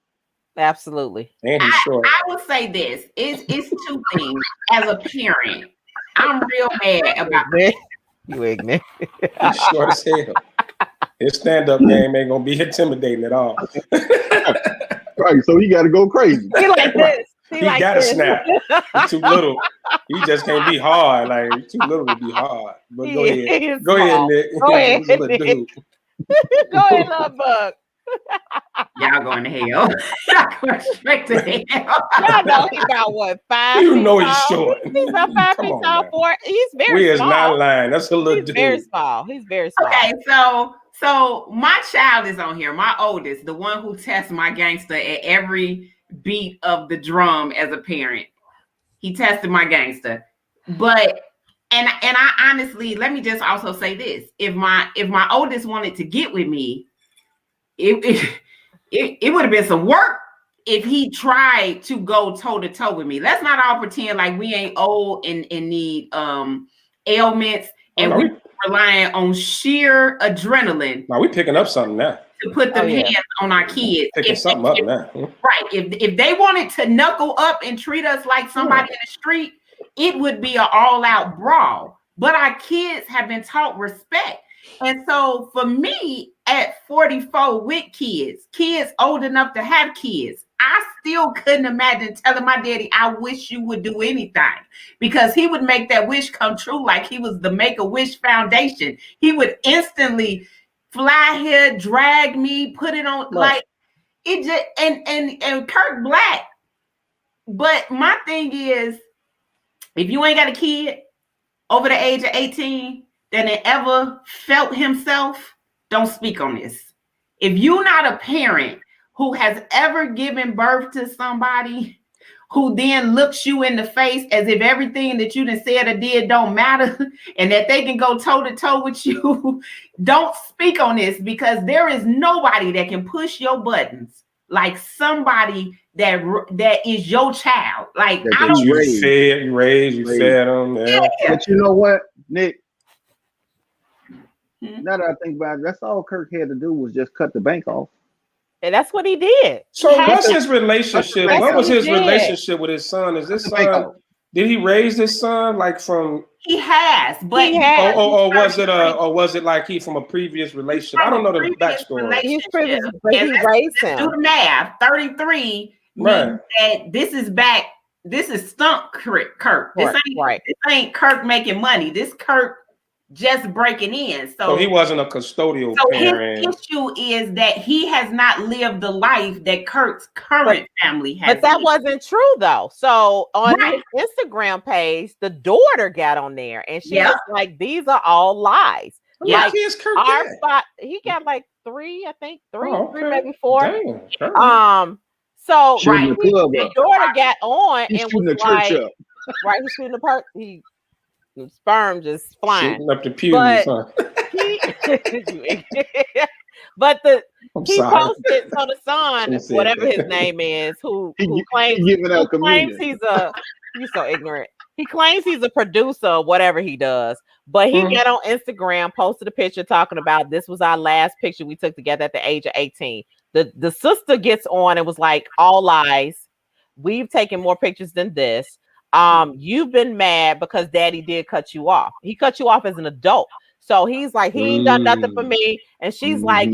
Absolutely. And he's short. I will say this. It's two things. As a parent, I'm real mad about You ignorant. He's short as hell. His stand-up game ain't gonna be intimidating at all. Right, so he got to go crazy. He like this. He like gotta this. snap. He's too little. He just can't be hard. Like he's too little to be hard. But go ahead. Go ahead, Nick. Go ahead, Little dude. Go ahead, love bug. y'all going to hell. Y'all going straight to hell. Y'all know he's about what, 5 You feet know he's tall? short. He's about 5 Come feet on, tall. man. 4. He's very We is small. not lying. That's a little He's dude. very small. He's very small. Okay, so my child is on here, my oldest, the one who tests my gangster at every beat of the drum as a parent. He tested my gangster. But and I honestly, let me just also say this. If my oldest wanted to get with me, it would have been some work if he tried to go toe to toe with me. Let's not all pretend like we ain't old and need ailments and we relying on sheer adrenaline. Now we picking up something now. To put them hands on our kids. Picking something up now. Right. If they wanted to knuckle up and treat us like somebody in the street, it would be an all-out brawl. But our kids have been taught respect. And so for me, at 44 with kids old enough to have kids, I still couldn't imagine telling my daddy, I wish you would do anything, because he would make that wish come true like he was the Make-A-Wish Foundation. He would instantly fly here, drag me, put it on, like it just and Kirk Black. But my thing is, if you ain't got a kid over the age of 18 that ever felt himself, don't speak on this. If you're not a parent who has ever given birth to somebody who then looks you in the face as if everything that you done said or did don't matter, and that they can go toe to toe with you, don't speak on this, because there is nobody that can push your buttons like somebody that is your child. Like you fed them. Yeah. But you know what, Nick? Now that I think about it, that's all Kirk had to do was just cut the bank off. And that's what he did. So what's his relationship? What was his relationship with his son? Is this son? Did he raise this son like from? He has, but or was it like he from a previous relationship? I don't know the backstory. He's previous, but he raised him. Do the math. 33 means that this is back. This is stunt Kirk. This ain't Kirk making money. This Kirk just breaking in. So he wasn't a custodial parent. His issue is that he has not lived the life that Kirk's current family has. But that wasn't true though. So on his Instagram page, the daughter got on there and she was like, "These are all lies." Yeah, like, Kirk he got like 3, I think 3, maybe 4. So the daughter got on and was like, he's shooting the perk. Sperm just flying. Shooting up the pews, but he posted, so the son, whatever his name is, who claims he's so ignorant. He claims he's a producer, whatever he does. But he got on Instagram, posted a picture talking about this was our last picture we took together at the age of 18. The sister gets on and was like, all lies. We've taken more pictures than this. You've been mad because daddy did cut you off. He cut you off as an adult. So he's like, he ain't done nothing for me. And she's like,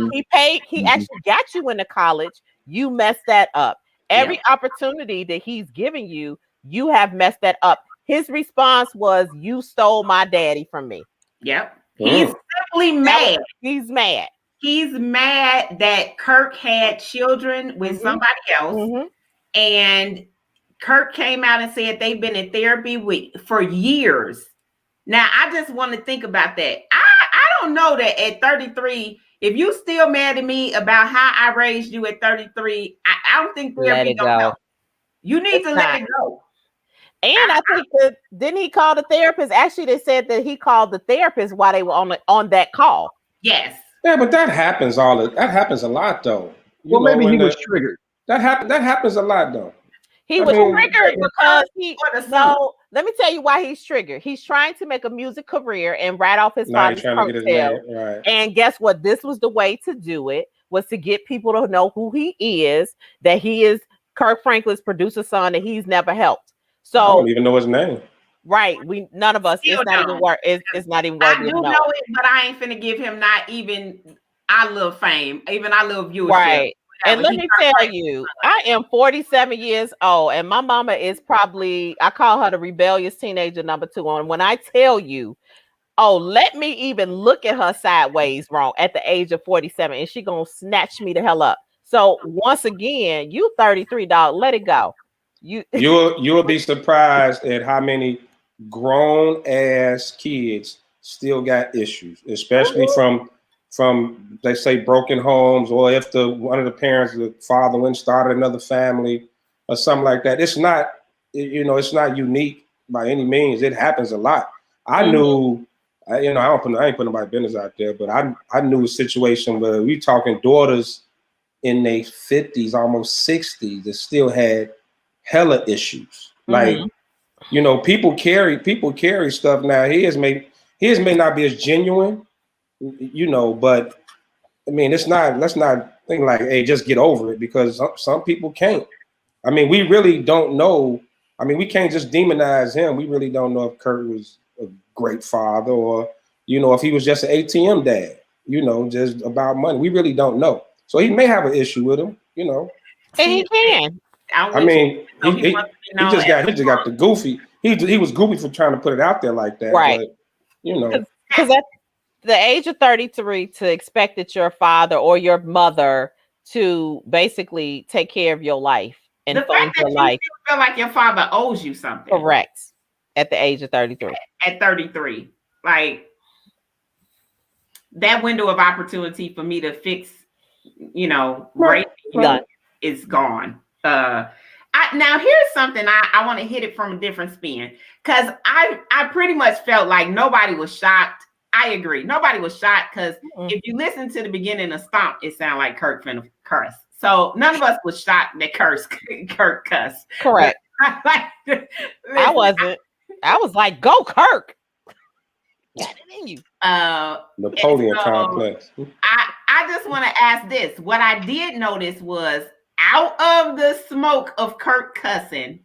he actually got you into college. You messed that up. Every opportunity that he's giving you, you have messed that up. His response was, you stole my daddy from me. Yep. He's simply mad. He's mad. He's mad that Kirk had children with somebody else. And Kirk came out and said they've been in therapy for years. Now, I just want to think about that. I don't know that at 33, if you still mad at me about how I raised you at 33, I don't think therapy gonna help. You need to let it go. And I think that didn't he call the therapist? Actually, they said that he called the therapist while they were on that call. Yes. Yeah, but that happens that happens a lot though. Well, maybe he was triggered. That happens a lot though. He was triggered because let me tell you why he's triggered. He's trying to make a music career and ride off his father's coattails. Right. And guess what? This was the way to do it, was to get people to know who he is, that he is Kirk Franklin's producer son that he's never helped. So I don't even know his name. Right. None of us. It's not even worth. It's not even worth. I do know it, but I ain't finna give him not even our little fame, even our little viewership. Right. And let me tell you, I am 47 years old, and my mama is probably, I call her the rebellious teenager number 2. And when I tell you, let me even look at her sideways wrong at the age of 47, and she gonna snatch me the hell up. So once again, you 33, dog, let it go. You'll be surprised at how many grown ass kids still got issues, especially from they say broken homes, or if one of the parents, the father, went and started another family or something like that. It's not, it's not unique by any means. It happens a lot. I knew, I ain't putting my business out there, but I knew a situation where we talking daughters in their 50s, almost 60s, that still had hella issues. Like, you know, people carry stuff now. His may not be as genuine, you know, but I mean, let's not think like, hey, just get over it, because some people can't. I mean, we really don't know. I mean, we can't just demonize him. We really don't know if Kurt was a great father, or, you know, if he was just an ATM dad, you know, just about money. We really don't know. So he may have an issue with him, you know. And he can. I mean, he just got the goofy. He was goofy for trying to put it out there like that, right? But, you know, because at the age of 33, to expect that your father or your mother to basically take care of your life and the fact that you feel like your father owes you something. Correct. At the age of 33. At 33, like, that window of opportunity for me to fix, you know, right, is gone. Now here's something I want to hit it from a different spin, because I pretty much felt like nobody was shocked. I agree, nobody was shocked, because if you listen to the beginning of Stomp, it sounded like Kirk finna curse. So none of us was shocked that Kirk cussed. Correct. I wasn't. I was like, go Kirk. Got it in you. Napoleon complex. I just want to ask this. What I did notice was, out of the smoke of Kirk cussing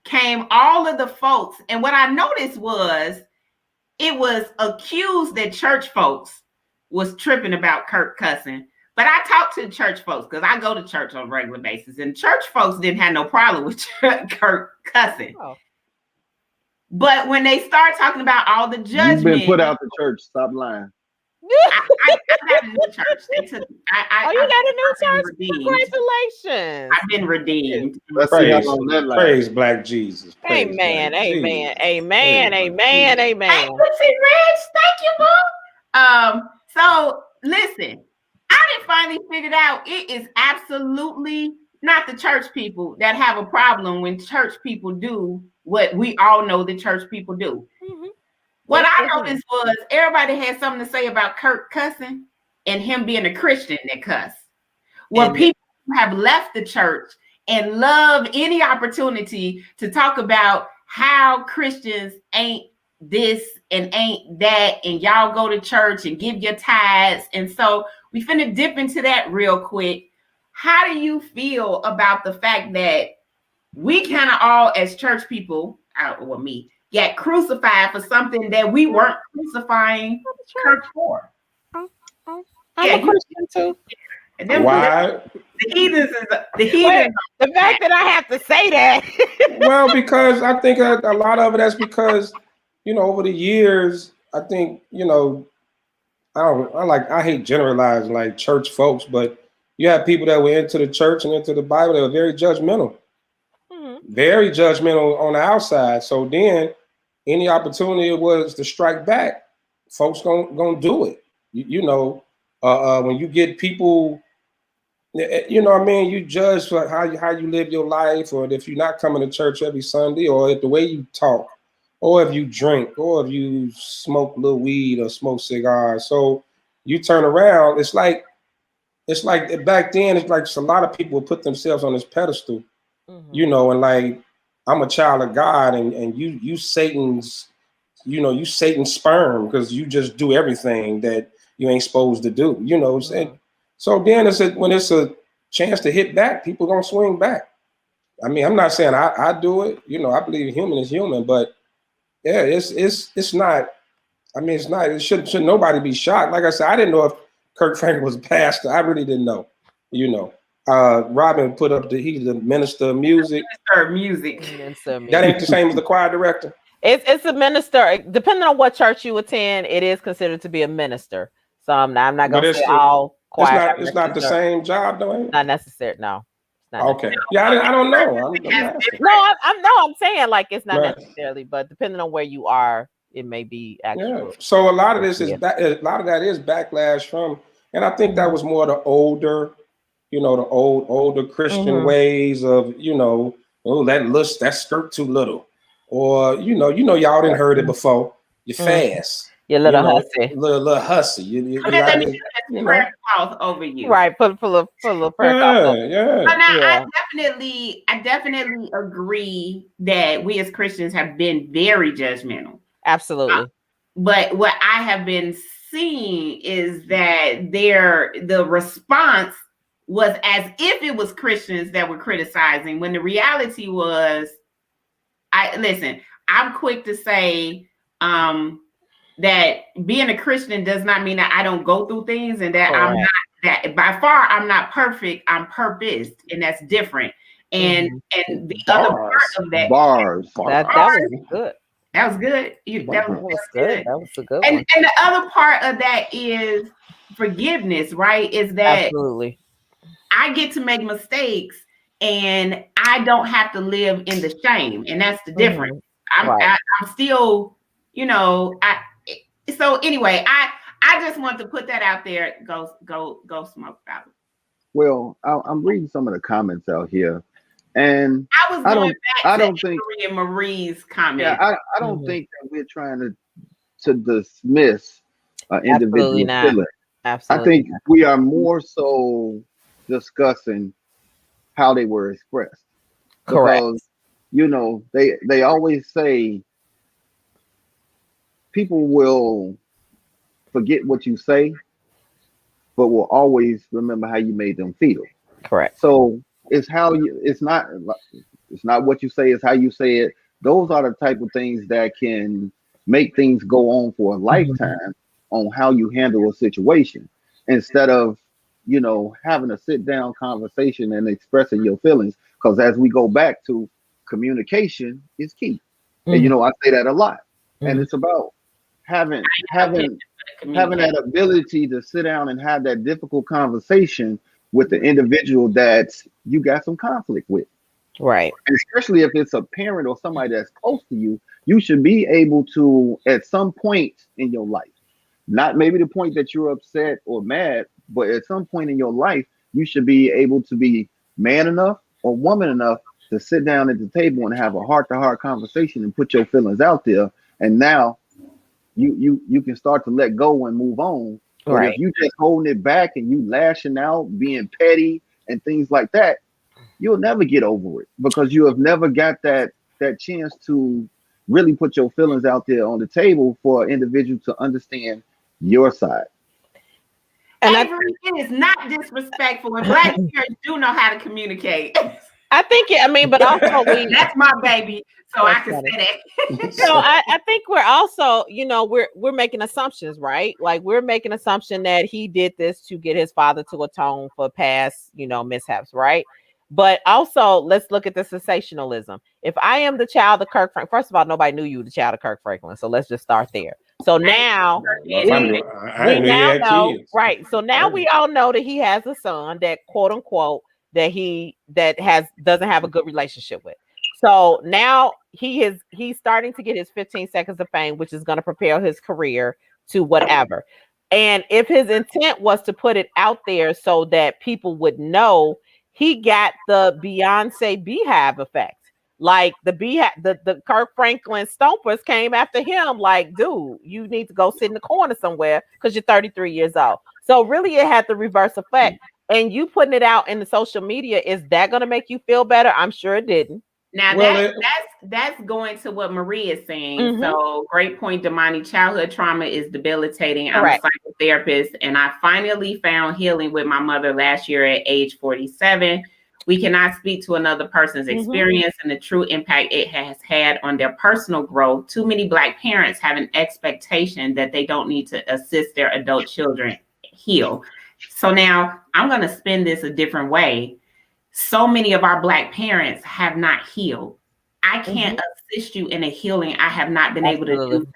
came all of the folks. And what I noticed was, it was accused that church folks was tripping about Kirk cussing. But I talked to church folks, because I go to church on a regular basis, and church folks didn't have no problem with Kirk cussing. Oh. But when they start talking about all the judgment, you've been put out the church. Stop lying. I got a new church. You got a new church? Congratulations. I've been redeemed. Praise Black Jesus. Praise amen. Black amen. Jesus. Amen. Amen. Amen. Thank you, Rich. Thank you, Mom. So listen, I done finally figured out it is absolutely not the church people that have a problem when church people do what we all know the church people do. What I noticed was, everybody had something to say about Kirk cussing and him being a Christian that cuss. Well, people have left the church and love any opportunity to talk about how Christians ain't this and ain't that, and y'all go to church and give your tithes. And so we finna dip into that real quick. How do you feel about the fact that we kind of all, as church people, get crucified for something that we weren't crucifying church for? I'm a Christian too. Why? The heathens is the heathens. The fact that I have to say that. Well, because I think a lot of it, that's because, you know, over the years, I think, you know, I hate generalizing like church folks, but you have people that were into the church and into the Bible that were very judgmental. Very judgmental on the outside. So then any opportunity was to strike back, folks gonna do it. You know, when you get people, you know what I mean, you judge for how you live your life, or if you're not coming to church every Sunday, or if the way you talk, or if you drink, or if you smoke a little weed or smoke cigars. So you turn around, it's like back then, it's like a lot of people put themselves on this pedestal. You know, and like, I'm a child of God, and you Satan's, you know, you Satan's sperm, because you just do everything that you ain't supposed to do, you know. So then when it's a chance to hit back, people gonna swing back. I mean, I'm not saying I do it, you know, I believe human is human, but yeah, it's not. I mean, it's not. It should nobody be shocked. Like I said, I didn't know if Kirk Franklin was a pastor. I really didn't know, you know. Robin put up he's the minister of music. That ain't the same as the choir director. It's a minister. Depending on what church you attend, it is considered to be a minister. So I'm not gonna say all choir. It's not the same job, though. Not necessary. No. Okay. Yeah, I don't know. I'm saying like it's not necessarily, but depending on where you are, it may be actual. Yeah. So a lot of this is a lot of that is backlash from, and I think that was more the older. You know, the older Christian ways of, you know, oh, that skirt too little, or you know, y'all didn't heard it before. You fast, Your little hussy. little hussy. You like it, prayer cloth over you. Right, put a little prayer cloth over. Yeah. But now I definitely agree that we as Christians have been very judgmental. Absolutely. But what I have been seeing is that the response was as if it was Christians that were criticizing, when the reality was, I'm quick to say that being a Christian does not mean that I don't go through things, and that I'm not, that by far I'm not perfect. I'm purposed, and that's different. And the other part of that bars. That was good. That was good. That was good. That was a good and one. and the other part of that is forgiveness, right? Is that absolutely I get to make mistakes and I don't have to live in the shame, and that's the difference. I'm still, so anyway, I just want to put that out there. Go smoke about it. Well, I'm reading some of the comments out here, and I was going back to Marie's comment. Yeah, I don't think that we're trying to dismiss individual feelings. Absolutely. I think we are more so discussing how they were expressed. Correct. Because, they always say people will forget what you say, but will always remember how you made them feel. Correct. So it's not what you say, it's how you say it. Those are the type of things that can make things go on for a lifetime on how you handle a situation, instead of, having a sit down conversation and expressing your feelings. Because as we go back to, communication is key. And, I say that a lot. And it's about having that ability to sit down and have that difficult conversation with the individual that you got some conflict with. Right. And especially if it's a parent or somebody that's close to you, you should be able to, at some point in your life, not maybe the point that you're upset or mad, but at some point in your life, you should be able to be man enough or woman enough to sit down at the table and have a heart-to-heart conversation and put your feelings out there. And now you can start to let go and move on. But if you just holding it back and you lashing out, being petty and things like that, you'll never get over it, because you have never got that chance to really put your feelings out there on the table for an individual to understand your side. And it is not disrespectful, and Black parents do know how to communicate. I think, but also that's my baby, so I can say that. So I think we're also, we're making assumptions, right? Like, we're making assumption that he did this to get his father to atone for past, mishaps, right? But also, let's look at the sensationalism. If I am the child of Kirk Franklin, first of all, nobody knew you were the child of Kirk Franklin. So let's just start there. So now we now know, right? So now we all know that he has a son that, quote unquote, that doesn't have a good relationship with. So now he's starting to get his 15 seconds of fame, which is going to propel his career to whatever. And if his intent was to put it out there so that people would know, he got the Beyonce Beehive effect. Like the Kirk Franklin Stompers came after him. Like, dude, you need to go sit in the corner somewhere because you're 33 years old. So really, it had the reverse effect. And you putting it out in the social media, is that going to make you feel better? I'm sure it didn't. Now that's going to what Marie is saying. So great point, Damani. Childhood trauma is debilitating. Correct. I'm a psychotherapist, and I finally found healing with my mother last year at age 47. We cannot speak to another person's experience and the true impact it has had on their personal growth. Too many Black parents have an expectation that they don't need to assist their adult children heal. So now I'm going to spin this a different way. So many of our Black parents have not healed. I can't assist you in a healing I have not been able to do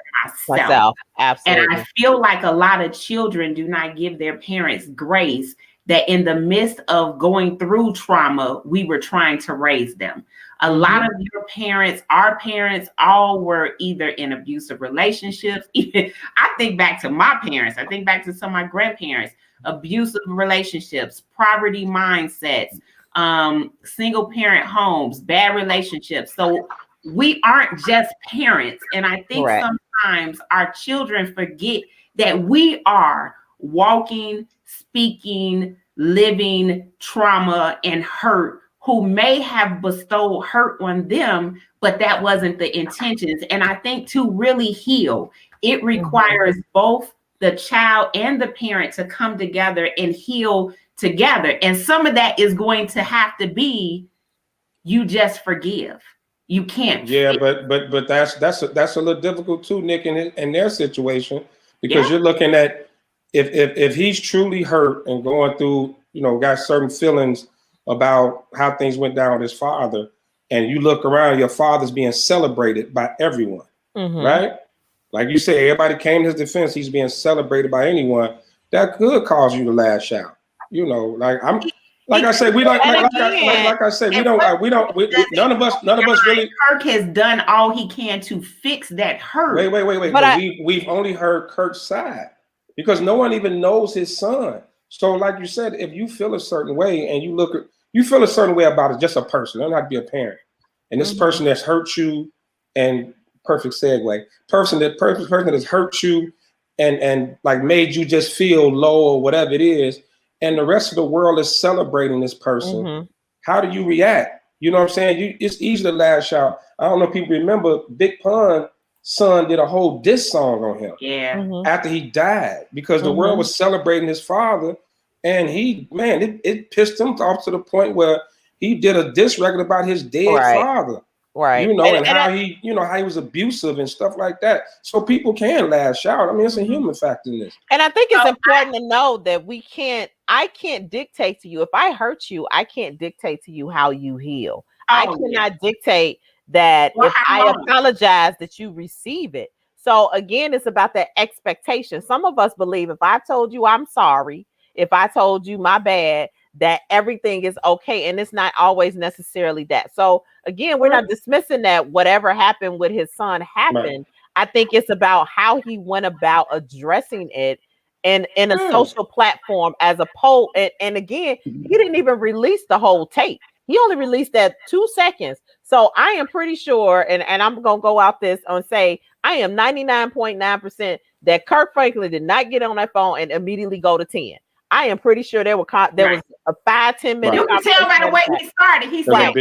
for myself. Absolutely. And I feel like a lot of children do not give their parents grace, that in the midst of going through trauma, we were trying to raise them. A lot of your parents, our parents, all were either in abusive relationships. I think back to my parents. I think back to some of my grandparents. Abusive relationships, poverty mindsets, single parent homes, bad relationships. So we aren't just parents. And I think Correct. sometimes our children forget that we are walking, speaking, living trauma and hurt, who may have bestowed hurt on them, but that wasn't the intentions. And I think to really heal, it requires both the child and the parent to come together and heal together. And some of that is going to have to be, you just forgive. You can't. Yeah, but that's a little difficult too, Nick, in their situation, because you're looking at if he's truly hurt and going through, got certain feelings about how things went down with his father, and you look around, your father's being celebrated by everyone, right? Like you said, everybody came to his defense. He's being celebrated by anyone. That could cause you to lash out. Like I said, we don't. Like I said, we don't. None of us really. Kirk has done all he can to fix that hurt. Wait. But we've only heard Kirk's side, because no one even knows his son. So, like you said, if you feel a certain way and you feel a certain way about it, just a person, it doesn't have to be a parent, and this person that's hurt you, and perfect segue, person that has hurt you, and like made you just feel low or whatever it is. And the rest of the world is celebrating this person. How do you react? You know what I'm saying? It's easy to lash out. I don't know if people remember, Big Pun's son did a whole diss song on him after he died, because the world was celebrating his father, and it pissed him off to the point where he did a diss record about his dead father. Right. How he was abusive and stuff like that. So people can lash out. I mean, it's a human factor in this. And I think it's important to know that I can't dictate to you. If I hurt you, I can't dictate to you how you heal. I cannot dictate that if I apologize that you receive it. So again, it's about that expectation. Some of us believe if I told you I'm sorry, if I told you my bad, that everything is okay. And it's not always necessarily that. So again, we're not dismissing that whatever happened with his son happened. I think it's about how he went about addressing it in a social platform as a poll. And again, he didn't even release the whole tape. He only released that 2 seconds. So I am pretty sure, and I'm going to go out this and say, I am 99.9% that Kirk Franklin did not get on that phone and immediately go to 10. I am pretty sure there was a 5-10 minute. You can tell by the way he started. He said,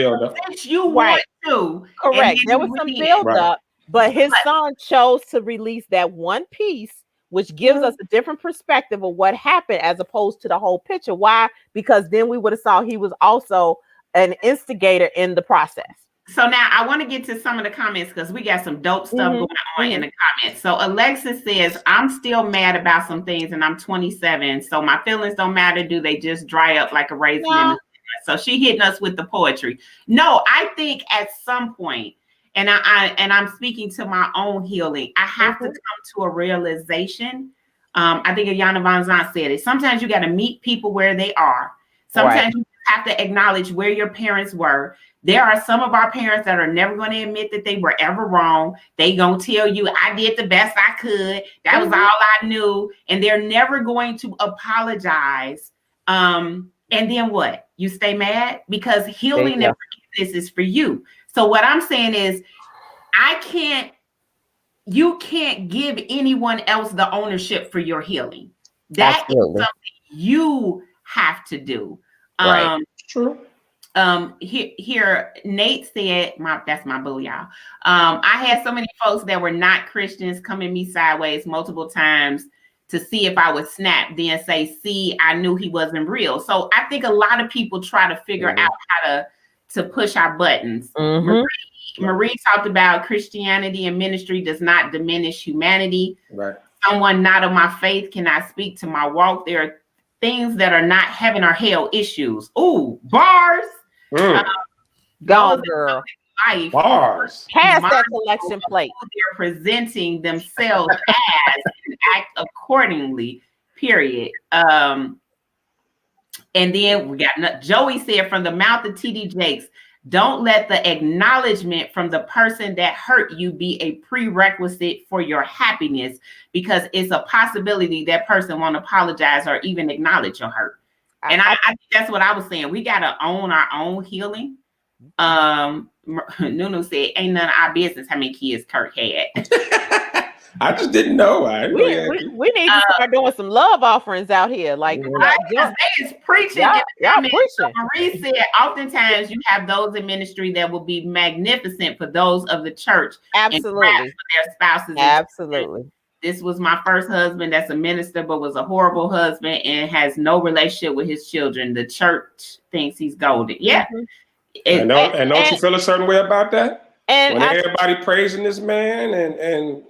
"Since you want to." Correct. There was some build up, but his son chose to release that one piece, which gives us a different perspective of what happened as opposed to the whole picture. Why? Because then we would have saw he was also an instigator in the process. So now I want to get to some of the comments, because we got some dope stuff going on in the comments. So Alexis says, I'm still mad about some things and I'm 27. So my feelings don't matter. Do they just dry up like a raisin? No. So she hitting us with the poetry. No, I think at some point, and I'm speaking to my own healing, I have to come to a realization. I think Ayana Van Zandt said it. Sometimes you got to meet people where they are. Sometimes you have to acknowledge where your parents were. There are some of our parents that are never going to admit that they were ever wrong. They going to tell you, I did the best I could. That was all I knew. And they're never going to apologize. And then what? You stay mad? Because healing and forgiveness is for you. So what I'm saying is, you can't give anyone else the ownership for your healing. That is something you have to do. True. Here Nate said, that's my boo, y'all. I had so many folks that were not Christians come at me sideways multiple times to see if I would snap, then say, see, I knew he wasn't real. So I think a lot of people try to figure out how to push our buttons. Marie talked about Christianity and ministry does not diminish humanity. Right. Someone not of my faith cannot speak to my walk. There are things that are not heaven or hell issues. Ooh, bars. Go, girl. Life. Bars. Pass that collection plate. They're presenting themselves as and act accordingly, period. And then we got Joey said, from the mouth of TD Jakes, don't let the acknowledgement from the person that hurt you be a prerequisite for your happiness, because it's a possibility that person won't apologize or even acknowledge your hurt. And I think that's what I was saying. We got to own our own healing. Nunu said, "Ain't none of our business how many kids Kirk had." I just didn't know. I didn't know you had We kids. need to start doing some love offerings out here. Like, Right, because they is preaching. y'all preaching. Marie said, oftentimes you have those in ministry that will be magnificent for those of the church. Absolutely. And for their spouses. Absolutely. This was my first husband that's a minister, but was a horrible husband and has no relationship with his children. The church thinks he's golden. Yeah. And don't you feel a certain way about that? And when everybody praising this man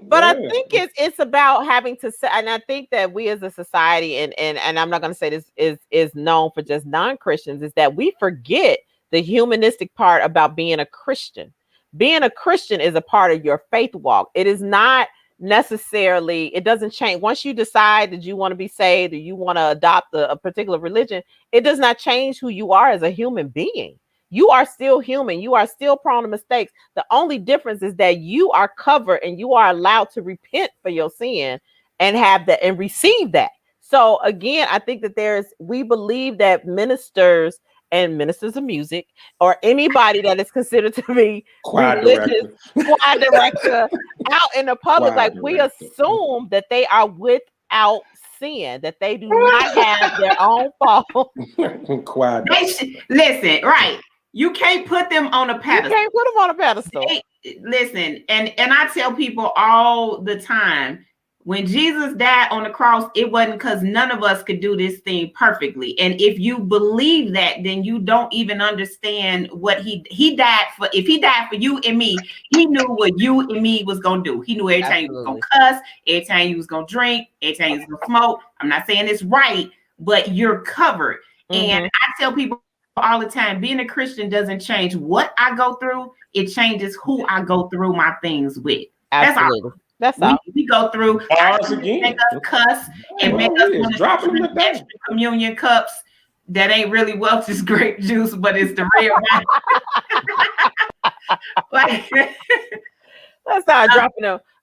but I think it's about having to say, and I think that we as a society, and I'm not going to say this is known for just non-Christians, is that we forget the humanistic part about being a Christian. Being a Christian is a part of your faith walk. It is not necessarily, it doesn't change once you decide that you want to be saved or you want to adopt a particular religion. It does not change who you are as a human being. You are still human. You are still prone to mistakes. The only difference is that you are covered and you are allowed to repent for your sin and have that and receive that. So again, I think that we believe that ministers and ministers of music or anybody that is considered to be religious, choir director out in the public, like we assume that they are without sin, that they do not have their own fault. Listen, right. You can't put them on a pedestal. You can't put them on a pedestal. Listen, and I tell people all the time, when Jesus died on the cross, it wasn't because none of us could do this thing perfectly. And if you believe that, then you don't even understand what he died for. If he died for you and me, he knew what you and me was going to do. He knew every time you was going to cuss, every time you was going to drink, every time you was going to smoke. I'm not saying it's right, but you're covered. And I tell people all the time, being a Christian doesn't change what I go through. It changes who I go through my things with. Absolutely. That's all. We go through bars again. Make us cuss and make us want to drink extra communion cups that ain't really Welch's grape juice, but it's the real one. Let's start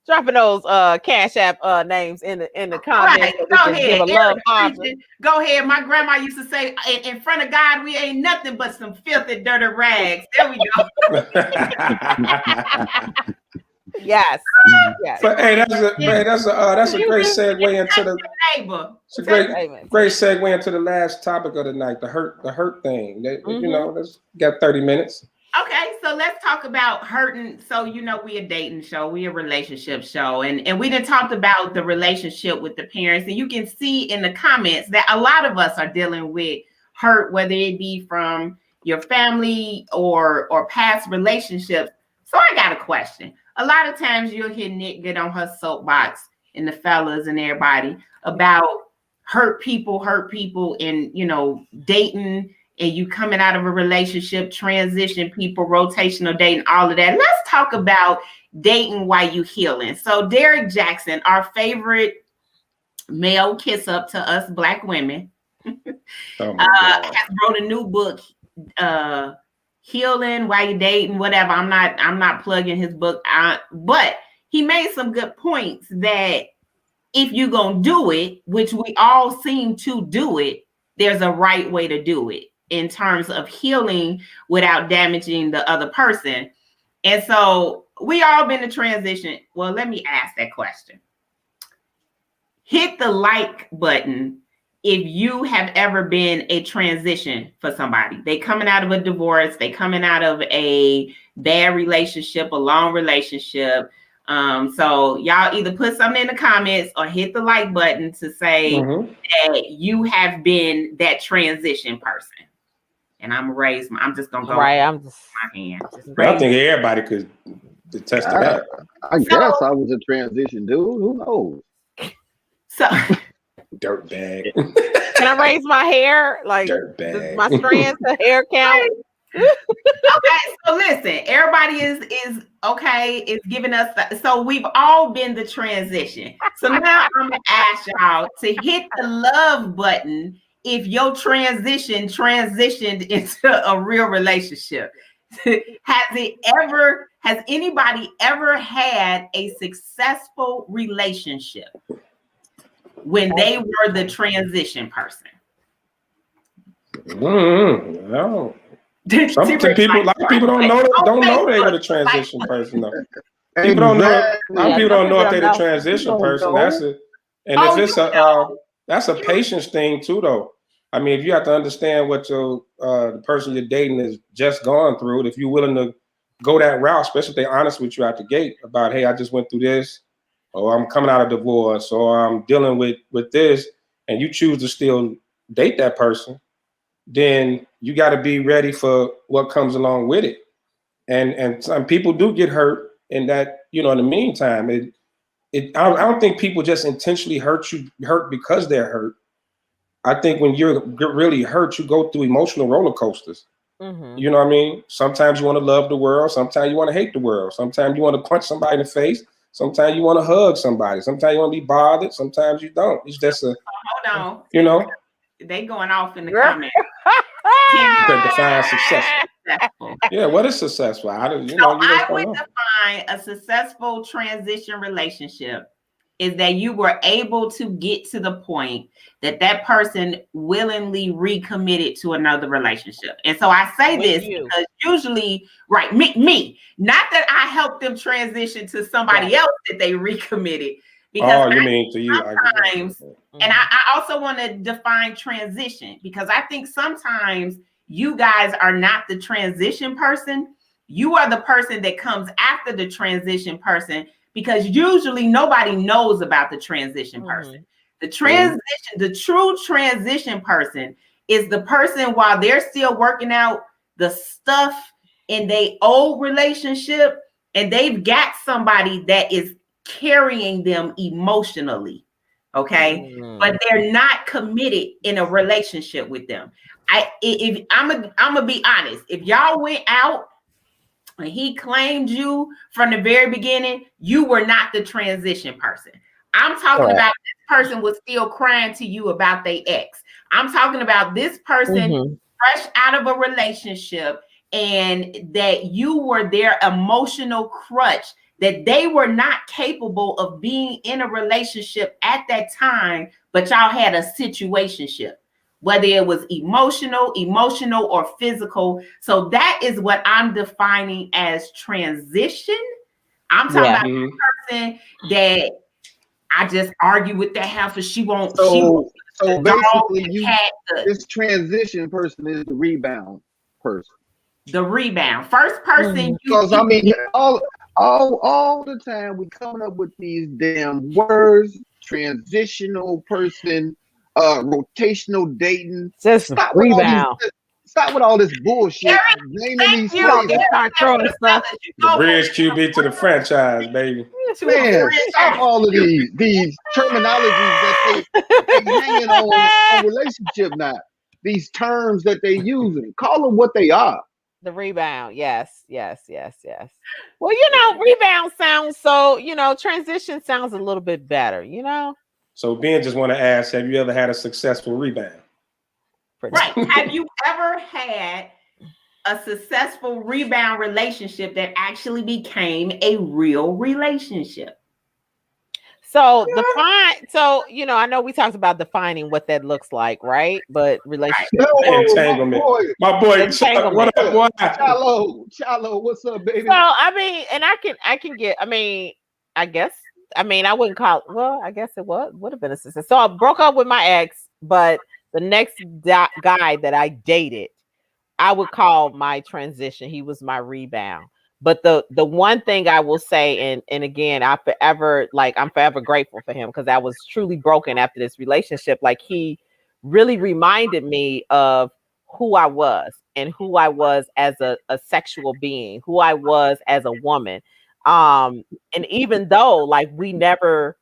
dropping those Cash App names in the comments. Right. Go ahead. My grandma used to say, in front of God, we ain't nothing but some filthy, dirty rags. There we go. Yes. But hey, that's a great segue into the great segue into the last topic of the night, the hurt thing. You know, let's got 30 minutes. Okay, so let's talk about hurting. So, you know, we a dating show, we a relationship show, and we done talked about the relationship with the parents, and you can see in the comments that a lot of us are dealing with hurt, whether it be from your family or past relationships. So I got a question. A lot of times you'll hear Nick get on her soapbox and the fellas and everybody about hurt people and, you know, dating and you coming out of a relationship, transition people, rotational dating, all of that. Let's talk about dating while you healing. So Derek Jackson, our favorite male kiss up to us Black women, has wrote a new book, Healing While You Dating, whatever. I'm not plugging his book, but he made some good points that if you're gonna do it, which we all seem to do it, there's a right way to do it in terms of healing without damaging the other person. And so we all been in transition. Well, let me ask that question. Hit the like button if you have ever been a transition for somebody. They coming out of a divorce, they coming out of a bad relationship, a long relationship. So y'all either put something in the comments or hit the like button to say that you have been that transition person. And I'm just gonna go I'm just my hand. I think everybody could attest to that. I guess I was a transition dude. Who knows? So dirtbag. Can I raise my hair? Like my strands of hair count? Okay, so listen, everybody is giving us so we've all been the transition. So now I'm gonna ask y'all to hit the love button if your transitioned into a real relationship. Has anybody ever had a successful relationship when they were the transition person? No. Some people, a lot of people don't know they were the transition person though. People don't know. Some people don't know if they're the transition person. That's a patience thing too, though. I mean, if you have to understand what the person you're dating is just gone through, if you're willing to go that route, especially if they're honest with you out the gate about, hey, I just went through this, or I'm coming out of divorce, or I'm dealing with this, and you choose to still date that person, then you got to be ready for what comes along with it. And some people do get hurt in that, in the meantime. I don't think people just intentionally hurt because they're hurt. I think when you're really hurt, you go through emotional roller coasters. Mm-hmm. You know what I mean? Sometimes you want to love the world. Sometimes you want to hate the world. Sometimes you want to punch somebody in the face. Sometimes you want to hug somebody. Sometimes you want to be bothered. Sometimes you don't. It's just hold on. They going off in the comments. You can define successful. Yeah, what is successful? I would define a successful transition relationship is that you were able to get to the point that person willingly recommitted to another relationship. And so I say this because usually, right, me, not that I helped them transition to somebody else that they recommitted. Because you mean to you? Sometimes, and I also want to define transition, because I think sometimes you guys are not the transition person. You are the person that comes after the transition person, because usually nobody knows about the transition person. The true transition person is the person while they're still working out the stuff in their old relationship, and they've got somebody that is carrying them emotionally, okay? But they're not committed in a relationship with them. I'm gonna be honest. If y'all went out and he claimed you from the very beginning, you were not the transition person. I'm talking about this person was still crying to you about their ex. I'm talking about this person fresh out of a relationship, and that you were their emotional crutch, that they were not capable of being in a relationship at that time, but y'all had a situationship, whether it was emotional or physical. So that is what I'm defining as transition. I'm talking about the person that I just argue with that half, and she won't. So basically, this transition person is the rebound person. The rebound first person. Because I mean, all the time we coming up with these damn words: transitional person, rotational dating. Just rebound. Stop with all this bullshit. Naming these phrases. Start throwing stuff. The bridge QB to the franchise, baby. Man, stop all of these terminologies that they hanging on relationship now. These terms that they using. Call them what they are. The rebound. Yes. Well, rebound sounds so, transition sounds a little bit better, So Ben just want to ask, have you ever had a successful rebound? Right. Have you ever had a successful rebound relationship that actually became a real relationship? So I know we talked about defining what that looks like, right? But relationship entanglement. My boy, what up, boy? Chalo, what's up, baby? So I mean, and I can get. I guess. I wouldn't call it. Well, I guess it would have been a success. So I broke up with my ex, but the next guy that I dated, I would call my transition. He was my rebound. But the one thing I will say, and again, I'm forever grateful for him, because I was truly broken after this relationship. Like, he really reminded me of who I was and who I was as a sexual being, who I was as a woman. And even though like we never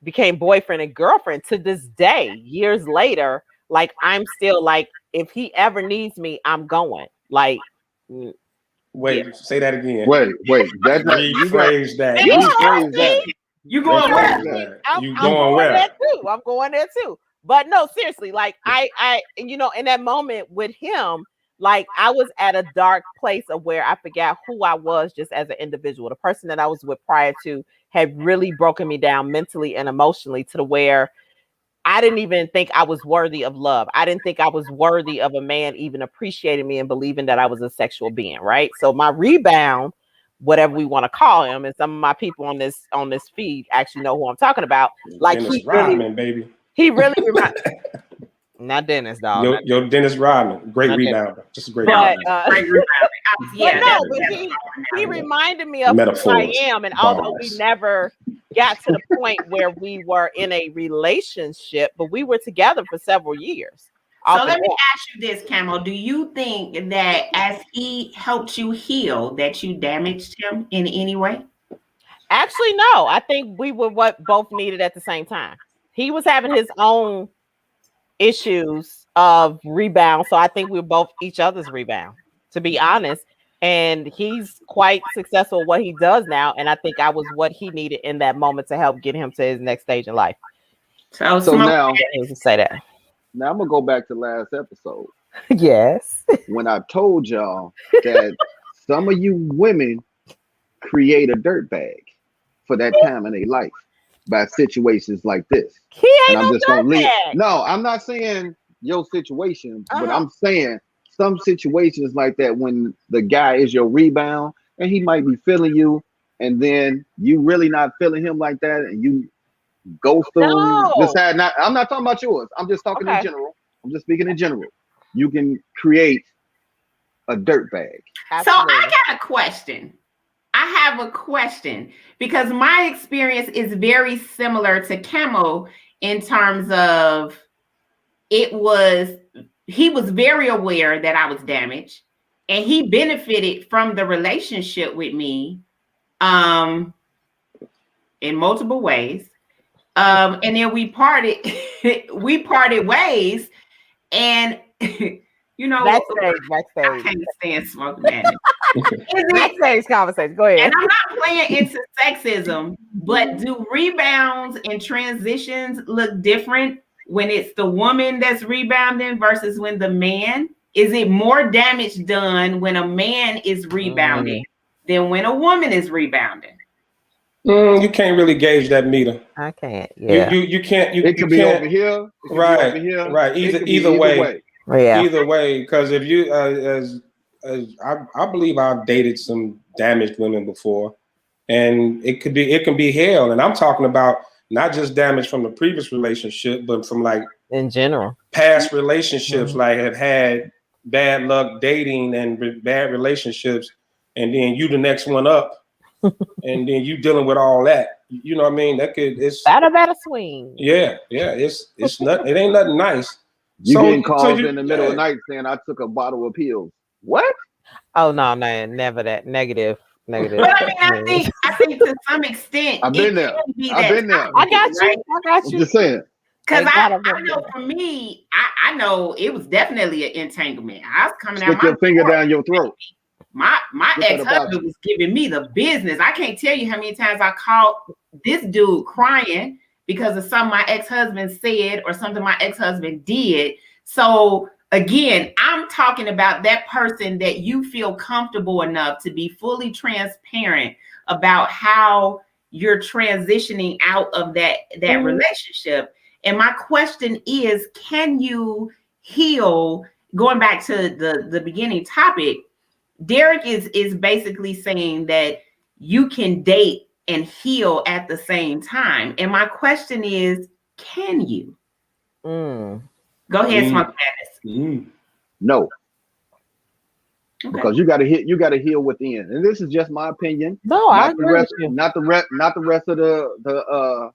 became boyfriend and girlfriend, to this day, years later, like I'm still like, if he ever needs me, I'm going. Like, wait, say that again. Wait, rephrase that. You going where? I'm going there too. But no, seriously, like I in that moment with him, like I was at a dark place of where I forgot who I was just as an individual. The person that I was with prior to had really broken me down mentally and emotionally, to the where I didn't even think I was worthy of love. I didn't think I was worthy of a man even appreciating me and believing that I was a sexual being, right? So my rebound, whatever we want to call him, and some of my people on this feed actually know who I'm talking about. Like Dennis Rodman, baby. He really reminded. Not Dennis, dog. Yo, Dennis Rodman, great rebounder, just a great rebounder. Great rebounder. He reminded me of who I am, and although we never got to the point where we were in a relationship, but we were together for several years. So let me ask you this, Camo. Do you think that as he helped you heal, that you damaged him in any way? Actually, no. I think we were what both needed at the same time. He was having his own issues of rebound, so I think we were both each other's rebound, to be honest. And he's quite successful at what he does now, and I think I was what he needed in that moment to help get him to his next stage in life. So now, say that. Now I'm gonna go back to last episode. Yes. When I told y'all that some of you women create a dirt bag for that time in their life by situations like this. And I'm just gonna leave. No, I'm not saying your situation, but I'm saying some situations like that when the guy is your rebound and he might be feeling you, and then you really not feeling him like that, and you go through decide not. I'm not talking about yours. I'm just talking in general. I'm just speaking in general. You can create a dirt bag. Absolutely. So I got a question. I have a question because my experience is very similar to Camo in terms of he was very aware that I was damaged and he benefited from the relationship with me in multiple ways. And then we parted ways, and you know, backstage. I can't stand smoking that. Backstage conversation. Go ahead. And I'm not playing into sexism, but do rebounds and transitions look different when it's the woman that's rebounding versus when the man? Is it more damage done when a man is rebounding than when a woman is rebounding? You can't really gauge that meter. I can't. Yeah. You can't. It could be over here. Right. Right. Either way. Yeah. Either way, because if you as I believe I've dated some damaged women before, and it can be hell. And I'm talking about not just damage from the previous relationship, but from like in general past relationships, like have had bad luck dating and bad relationships, and then you the next one up. And then you dealing with all that, you know what I mean? It's better swing. Yeah. It's not. It ain't nothing nice. You getting calls in the middle of the night saying I took a bottle of pills. What? Oh no, man, never that negative. But I mean, I think to some extent, I've been there. I got you. I'm just saying. Because I know for me, I know it was definitely an entanglement. I was coming out. Stick your finger down your throat. My ex-husband was giving me the business. I can't tell you how many times I called this dude crying because of something my ex-husband said or something my ex-husband did. So again, I'm talking about that person that you feel comfortable enough to be fully transparent about how you're transitioning out of that relationship. And my question is, can you heal? Going back to the beginning topic, Derek is basically saying that you can date and heal at the same time. And my question is, can you? Go ahead, Smoke Madness. No. Okay. Because you gotta heal within. And this is just my opinion. No, I agree with you. Not the rest of the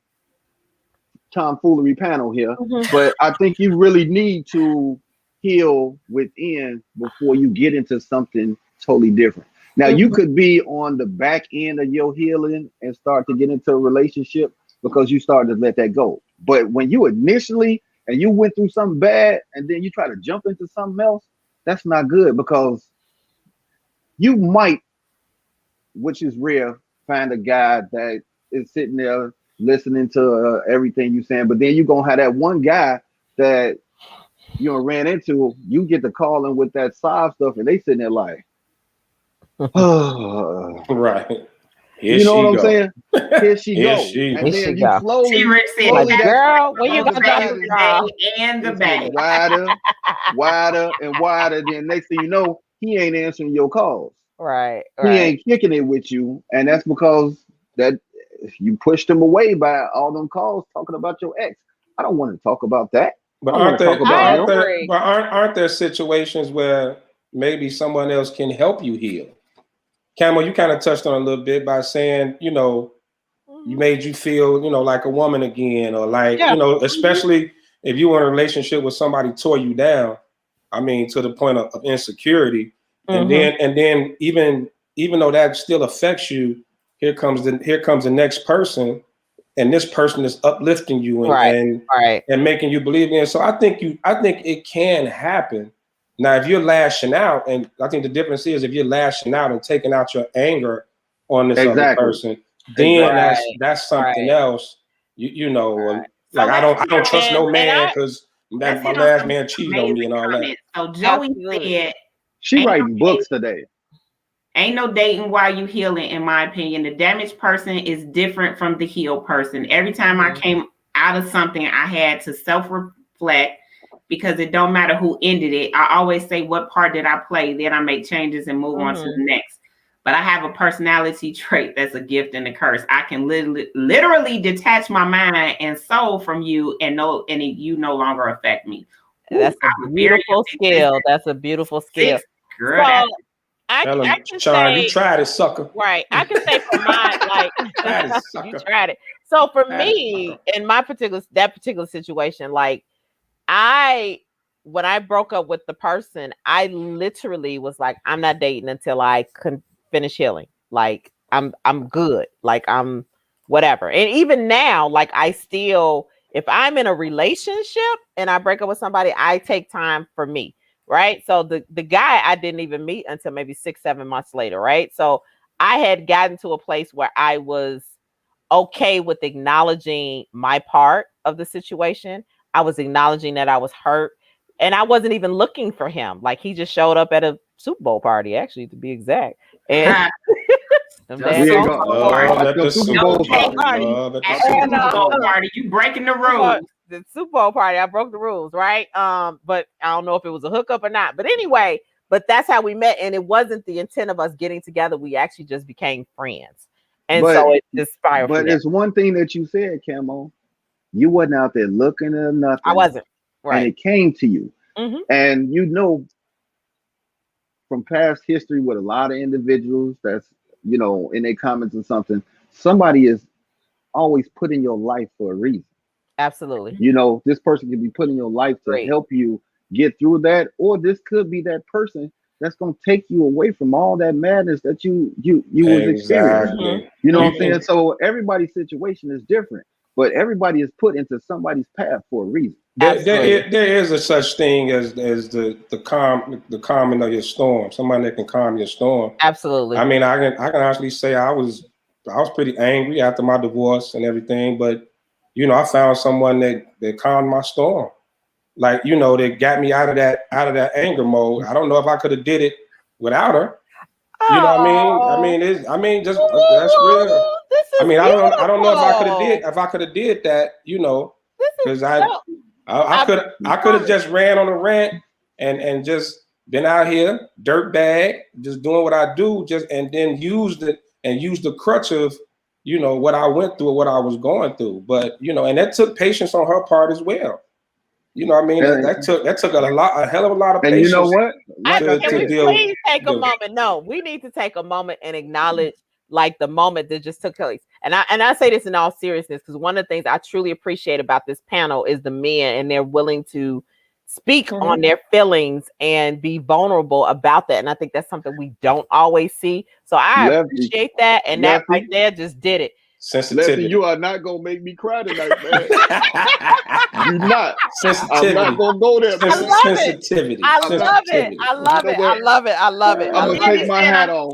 tomfoolery panel here. But I think you really need to heal within before you get into something totally different. Now you could be on the back end of your healing and start to get into a relationship because you started to let that go. But when you initially and you went through something bad and then you try to jump into something else, that's not good, because you might, which is rare, find a guy that is sitting there listening to everything you're saying, but then you're gonna have that one guy that you ran into, you get to calling with that sob stuff and they sitting there like, right. Here You know what she I'm go. saying? Here she Here go. she And Here then she you go. slowly, T-Rex said, Like, that girl, when you other gonna drop side the is ball? and the it's back. getting wider, wider, and wider. Then next thing you know, he ain't answering your calls. Right, He right. ain't kicking it with you, and that's because that you pushed him away by all them calls talking about your ex. I don't want to talk about that. I But don't want to talk about him. agree. aren't there situations where maybe someone else can help you heal? Camel, you kind of touched on a little bit by saying, you know, you made you feel, you know, like a woman again, or like, Yeah. you know, especially if you were in a relationship with somebody tore you down. I mean, to the point of insecurity, and then even though that still affects you, here comes the next person, and this person is uplifting you Right, right. and making you believe in. So I think it can happen. Now, if you're lashing out, and I think the difference is if you're lashing out and taking out your anger on this other Exactly. person, then Exactly. that's something else. You know, Right. like So I don't trust no and man I because let's my hit on last some man cheated on me amazing and all that. comments. So Joey Absolutely. said, She ain't no writing books today. Ain't no dating while you healing, in my opinion. The damaged person is different from the healed person. Every time I came out of something, I had to self-reflect because it don't matter who ended it. I always say, what part did I play? Then I make changes and move on to the next. But I have a personality trait that's a gift and a curse. I can literally detach my mind and soul from you and you no longer affect me. That's a beautiful skill. That's a beautiful skill. Girl, So I can Sean, say, you tried it, sucker. right. I can say for mine, like you tried it. So for me, in my that particular situation, like when I broke up with the person, I literally was like, I'm not dating until I can finish healing. Like I'm good. Like I'm whatever. And even now, like I still, if I'm in a relationship and I break up with somebody, I take time for me. Right. So the guy I didn't even meet until maybe 6-7 months later. Right. So I had gotten to a place where I was okay with acknowledging my part of the situation. I was acknowledging that I was hurt, and I wasn't even looking for him. Like he just showed up at a Super Bowl party, actually, to be exact. And We ain't gonna at the Super Bowl party. Party. You breaking the rules. The Super Bowl party, I broke the rules, right? But I don't know if it was a hookup or not. But anyway, that's how we met, and it wasn't the intent of us getting together. We actually just became friends, and so it just spiraled. But it's one thing that you said, Camo. You wasn't out there looking at nothing. I wasn't. Right. And it came to you. And you know, from past history with a lot of individuals that's, you know, in their comments or something, somebody is always put in your life for a reason. Absolutely. You know, this person could be put in your life to help you get through that, or this could be that person that's going to take you away from all that madness that you was experiencing. You know what I'm saying? So everybody's situation is different, but everybody is put into somebody's path for a reason. There is a such thing as the calming of your storm. Somebody that can calm your storm. Absolutely. I mean, I can honestly say I was pretty angry after my divorce and everything, but you know, I found someone that calmed my storm. Like, you know, that got me out of that anger mode. I don't know if I could have did it without her. You know what I mean? Just that's real. I mean, I don't know if I could have did that, you know, because I could have just ran on a rant and just been out here dirt bag, just doing what I do, and then used the crutch of, you know, what I went through or what I was going through. But you know, and that took patience on her part as well. You know what I mean? That took a hell of a lot of patience. And you know what? Please take a moment. No, we need to take a moment and acknowledge like the moment that just took place. And I say this in all seriousness, because one of the things I truly appreciate about this panel is the men, and they're willing to speak on their feelings and be vulnerable about that. And I think that's something we don't always see. So I appreciate that. And that right there just did it. Sensitivity. Lefty, you are not gonna make me cry tonight, man. You're not. I'm not gonna go there. Sensitivity. I love it. I love it. I'm gonna take my hat off.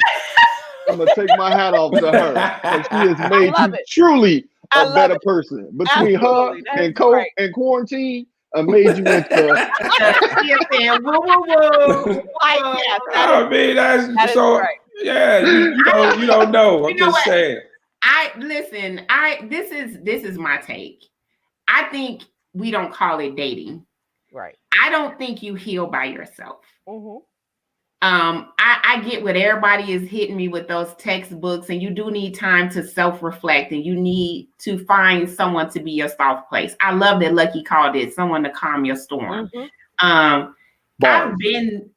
I'm gonna take my hat off to her, because she has made you truly a better person. Between her and Coke and quarantine, I made you into. I mean, that's so. Yeah, you don't know. I'm just saying. This is my take. I think we don't call it dating. Right. I don't think you heal by yourself. Mm-hmm. I get what everybody is hitting me with those textbooks, and you do need time to self-reflect, and you need to find someone to be your soft place. I love that Lucky called it someone to calm your storm. Mm-hmm. I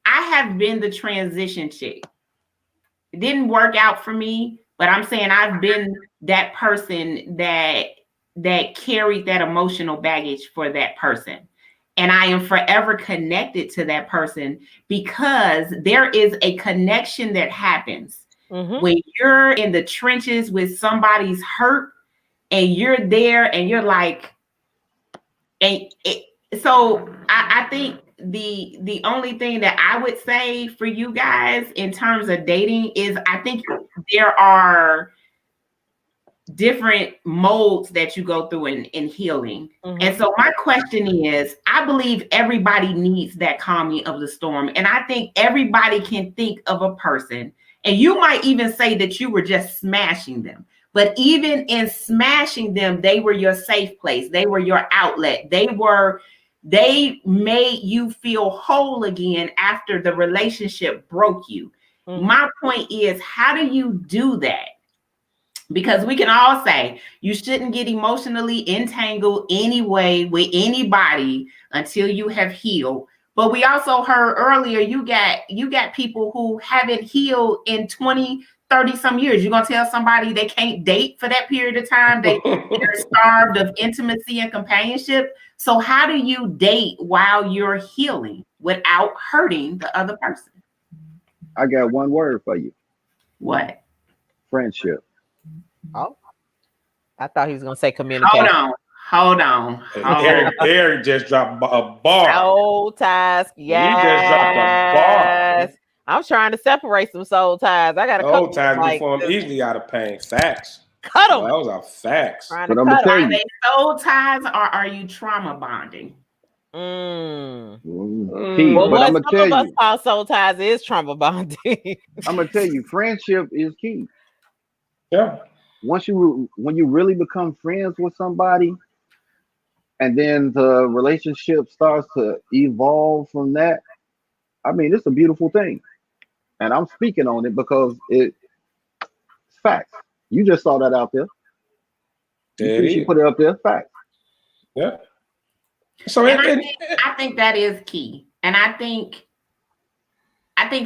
have been the transition chick. It didn't work out for me, but I'm saying I've been that person that carried that emotional baggage for that person. And I am forever connected to that person because there is a connection that happens when you're in the trenches with somebody's hurt and you're there and you're like, so I think the only thing that I would say for you guys in terms of dating is I think there are different modes that you go through in healing. And so my question is, I believe everybody needs that calming of the storm. And I think everybody can think of a person, and you might even say that you were just smashing them. But even in smashing them, they were your safe place. They were your outlet. They made you feel whole again after the relationship broke you. My point is, how do you do that? Because we can all say you shouldn't get emotionally entangled anyway with anybody until you have healed. But we also heard earlier, you got people who haven't healed in 20, 30 some years. You're going to tell somebody they can't date for that period of time. They're starved of intimacy and companionship. So how do you date while you're healing without hurting the other person? I got one word for you. What? Friendship. Oh, I thought he was going to say communication. Hold on. Eric just dropped a bar. Soul ties. Yes. He just dropped a bar. I'm trying to separate some soul ties. I got to cut soul ties like before I'm easily out of pain. Facts. Cut them. Those are facts. But I'm gonna tell you, are they soul ties or are you trauma bonding? Well, but I'm gonna tell you, call soul ties is trauma bonding. I'm gonna tell you, friendship is key. Yeah. When you really become friends with somebody, and then the relationship starts to evolve from that, I mean, it's a beautiful thing. And I'm speaking on it because it's facts. You just saw that out there. You put it up there, facts. Yeah. So I think that is key. And I think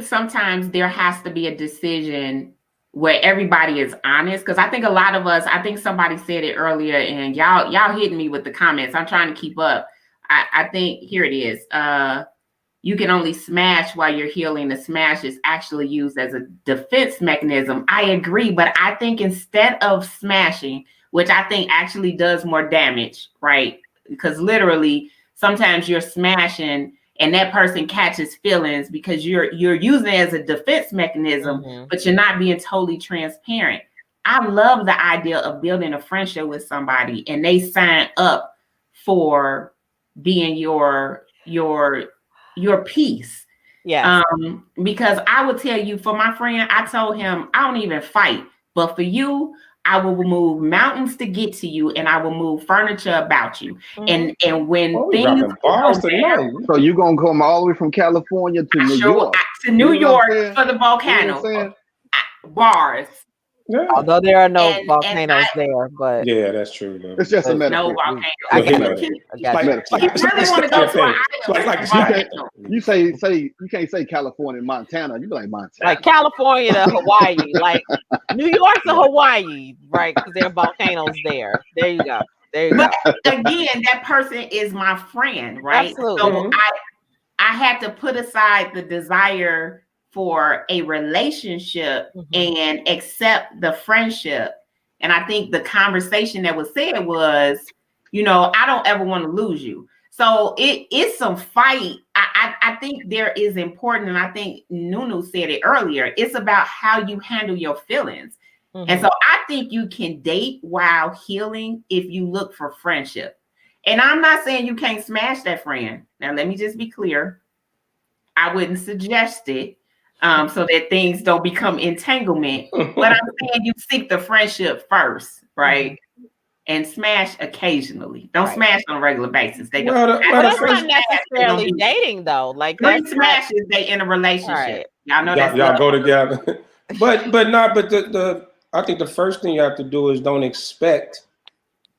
sometimes there has to be a decision where everybody is honest, because I think a lot of us, I think somebody said it earlier, and y'all hitting me with the comments. I'm trying to keep up. I think here it is. You can only smash while you're healing. The smash is actually used as a defense mechanism. I agree, but I think instead of smashing, which I think actually does more damage, right? Because literally sometimes you're smashing and that person catches feelings because you're using it as a defense mechanism, but you're not being totally transparent. I love the idea of building a friendship with somebody and they sign up for being your piece. Yeah. Because I would tell you, for my friend, I told him I don't even fight, but for you, I will move mountains to get to you, and I will move furniture about you. And when things go down, so you're gonna come all the way from California to New York for the volcano. Bars. Yeah. Although there are no volcanoes there, but yeah, that's true. Though. It's just a metaphor. No volcano. I got you. really want to go to an island. You can't say California and Montana. You be like Montana. Like California to Hawaii, like New York to Hawaii, right? Because there are volcanoes there. There you go. But again, that person is my friend, right? Absolutely. So I had to put aside the desire for a relationship and accept the friendship. And I think the conversation that was said was, I don't ever want to lose you. So it's some fight. I think there is important, and I think Nunu said it earlier, it's about how you handle your feelings. And so I think you can date while healing if you look for friendship. And I'm not saying you can't smash that friend. Now, let me just be clear. I wouldn't suggest it. so that things don't become entanglement. But I'm saying you seek the friendship first, right? And smash occasionally. Don't smash on a regular basis. They don't. Well, That's first, not necessarily dating though. Like three that's smashes, they in a relationship. Y'all know that's y'all go together. but the I think the first thing you have to do is don't expect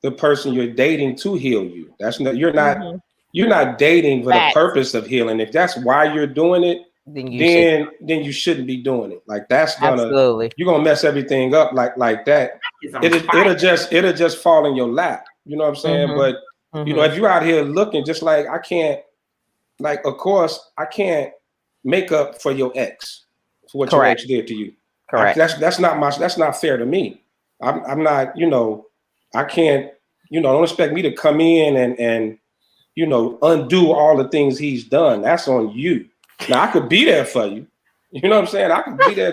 the person you're dating to heal you. That's not you're not dating for the purpose of healing. If that's why you're doing it, then you shouldn't be doing it. Like that's you're gonna mess everything up like that. It'll just fall in your lap. You know what I'm saying? But you know, if you're out here looking, just like I can't, like of course I can't make up for your ex for what your ex did to you. Correct. That's not fair to me. I'm not, you know, I can't, you know, don't expect me to come in and you know, undo all the things he's done. That's on you. Now I could be there for you. You know what I'm saying? I could be there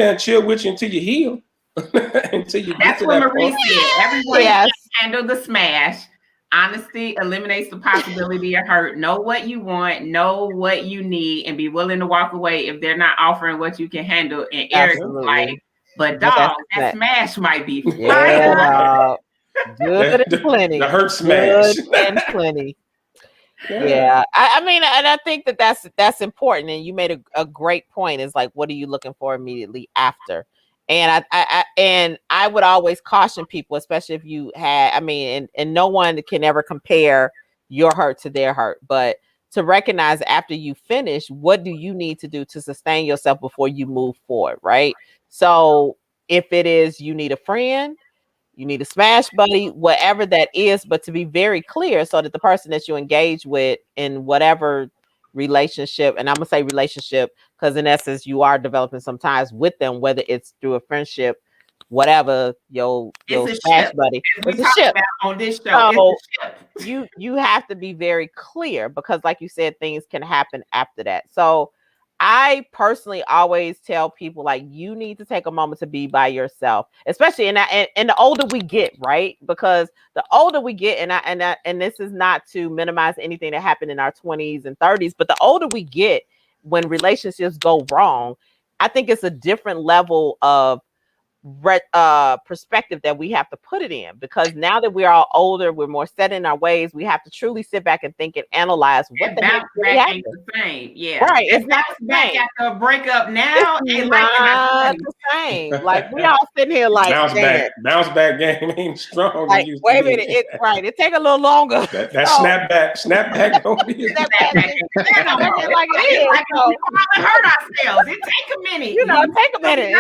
and chill with you until you heal. Until you get to what that Marie point. said. Everyone can handle the smash. Honesty eliminates the possibility of hurt. Know what you want, know what you need, and be willing to walk away if they're not offering what you can handle. And Eric's like, but dog, that smash might be fire. Good and plenty. The hurt smash. Good and plenty. Yeah. I mean, and I think that's important. And you made a great point. Is like, what are you looking for immediately after? And I would always caution people, especially if you had, I mean, and no one can ever compare your hurt to their hurt, but to recognize after you finish, what do you need to do to sustain yourself before you move forward, right? So if it is you need a friend, you need a smash buddy, whatever that is, but to be very clear so that the person that you engage with in whatever relationship, and I'm gonna say relationship because in essence you are developing some ties with them, whether it's through a friendship, whatever, your smash buddy, it's a ship on this show. So you have to be very clear because like you said, things can happen after that. So I personally always tell people like you need to take a moment to be by yourself, especially and the older we get, right? Because the older we get, and this is not to minimize anything that happened in our 20s and 30s, but the older we get, when relationships go wrong, I think it's a different level of perspective that we have to put it in, because now that we're all older, we're more set in our ways, we have to truly sit back and think and analyze what the heck really happened. The same. Right, it's not the back same. after a breakup now, it's not the same. Like we all sitting here like bounce back game ain't strong. Like, wait a minute, it take a little longer. That snapback don't be like it is. Like we hurt ourselves. It take a minute. You know, it take a minute.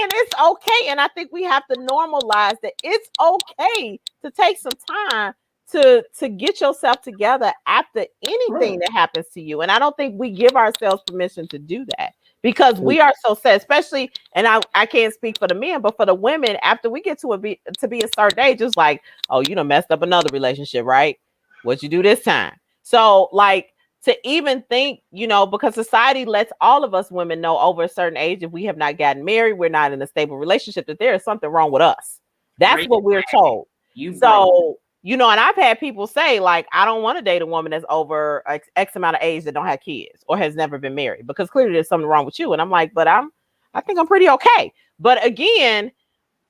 And it's okay. And I think we have to normalize that it's okay to take some time to get yourself together after anything that happens to you. And I don't think we give ourselves permission to do that because we are so sad, especially, and I can't speak for the men, but for the women, after we get to be a certain age, it's like, oh, you done messed up another relationship, right? What'd you do this time? So like, to even think, you know, because society lets all of us women know over a certain age, if we have not gotten married, we're not in a stable relationship, that there is something wrong with us. That's what we're told. You know, and I've had people say, like, I don't want to date a woman that's over X amount of age that don't have kids or has never been married, because clearly there's something wrong with you. And I'm like, but I think I'm pretty okay. But again,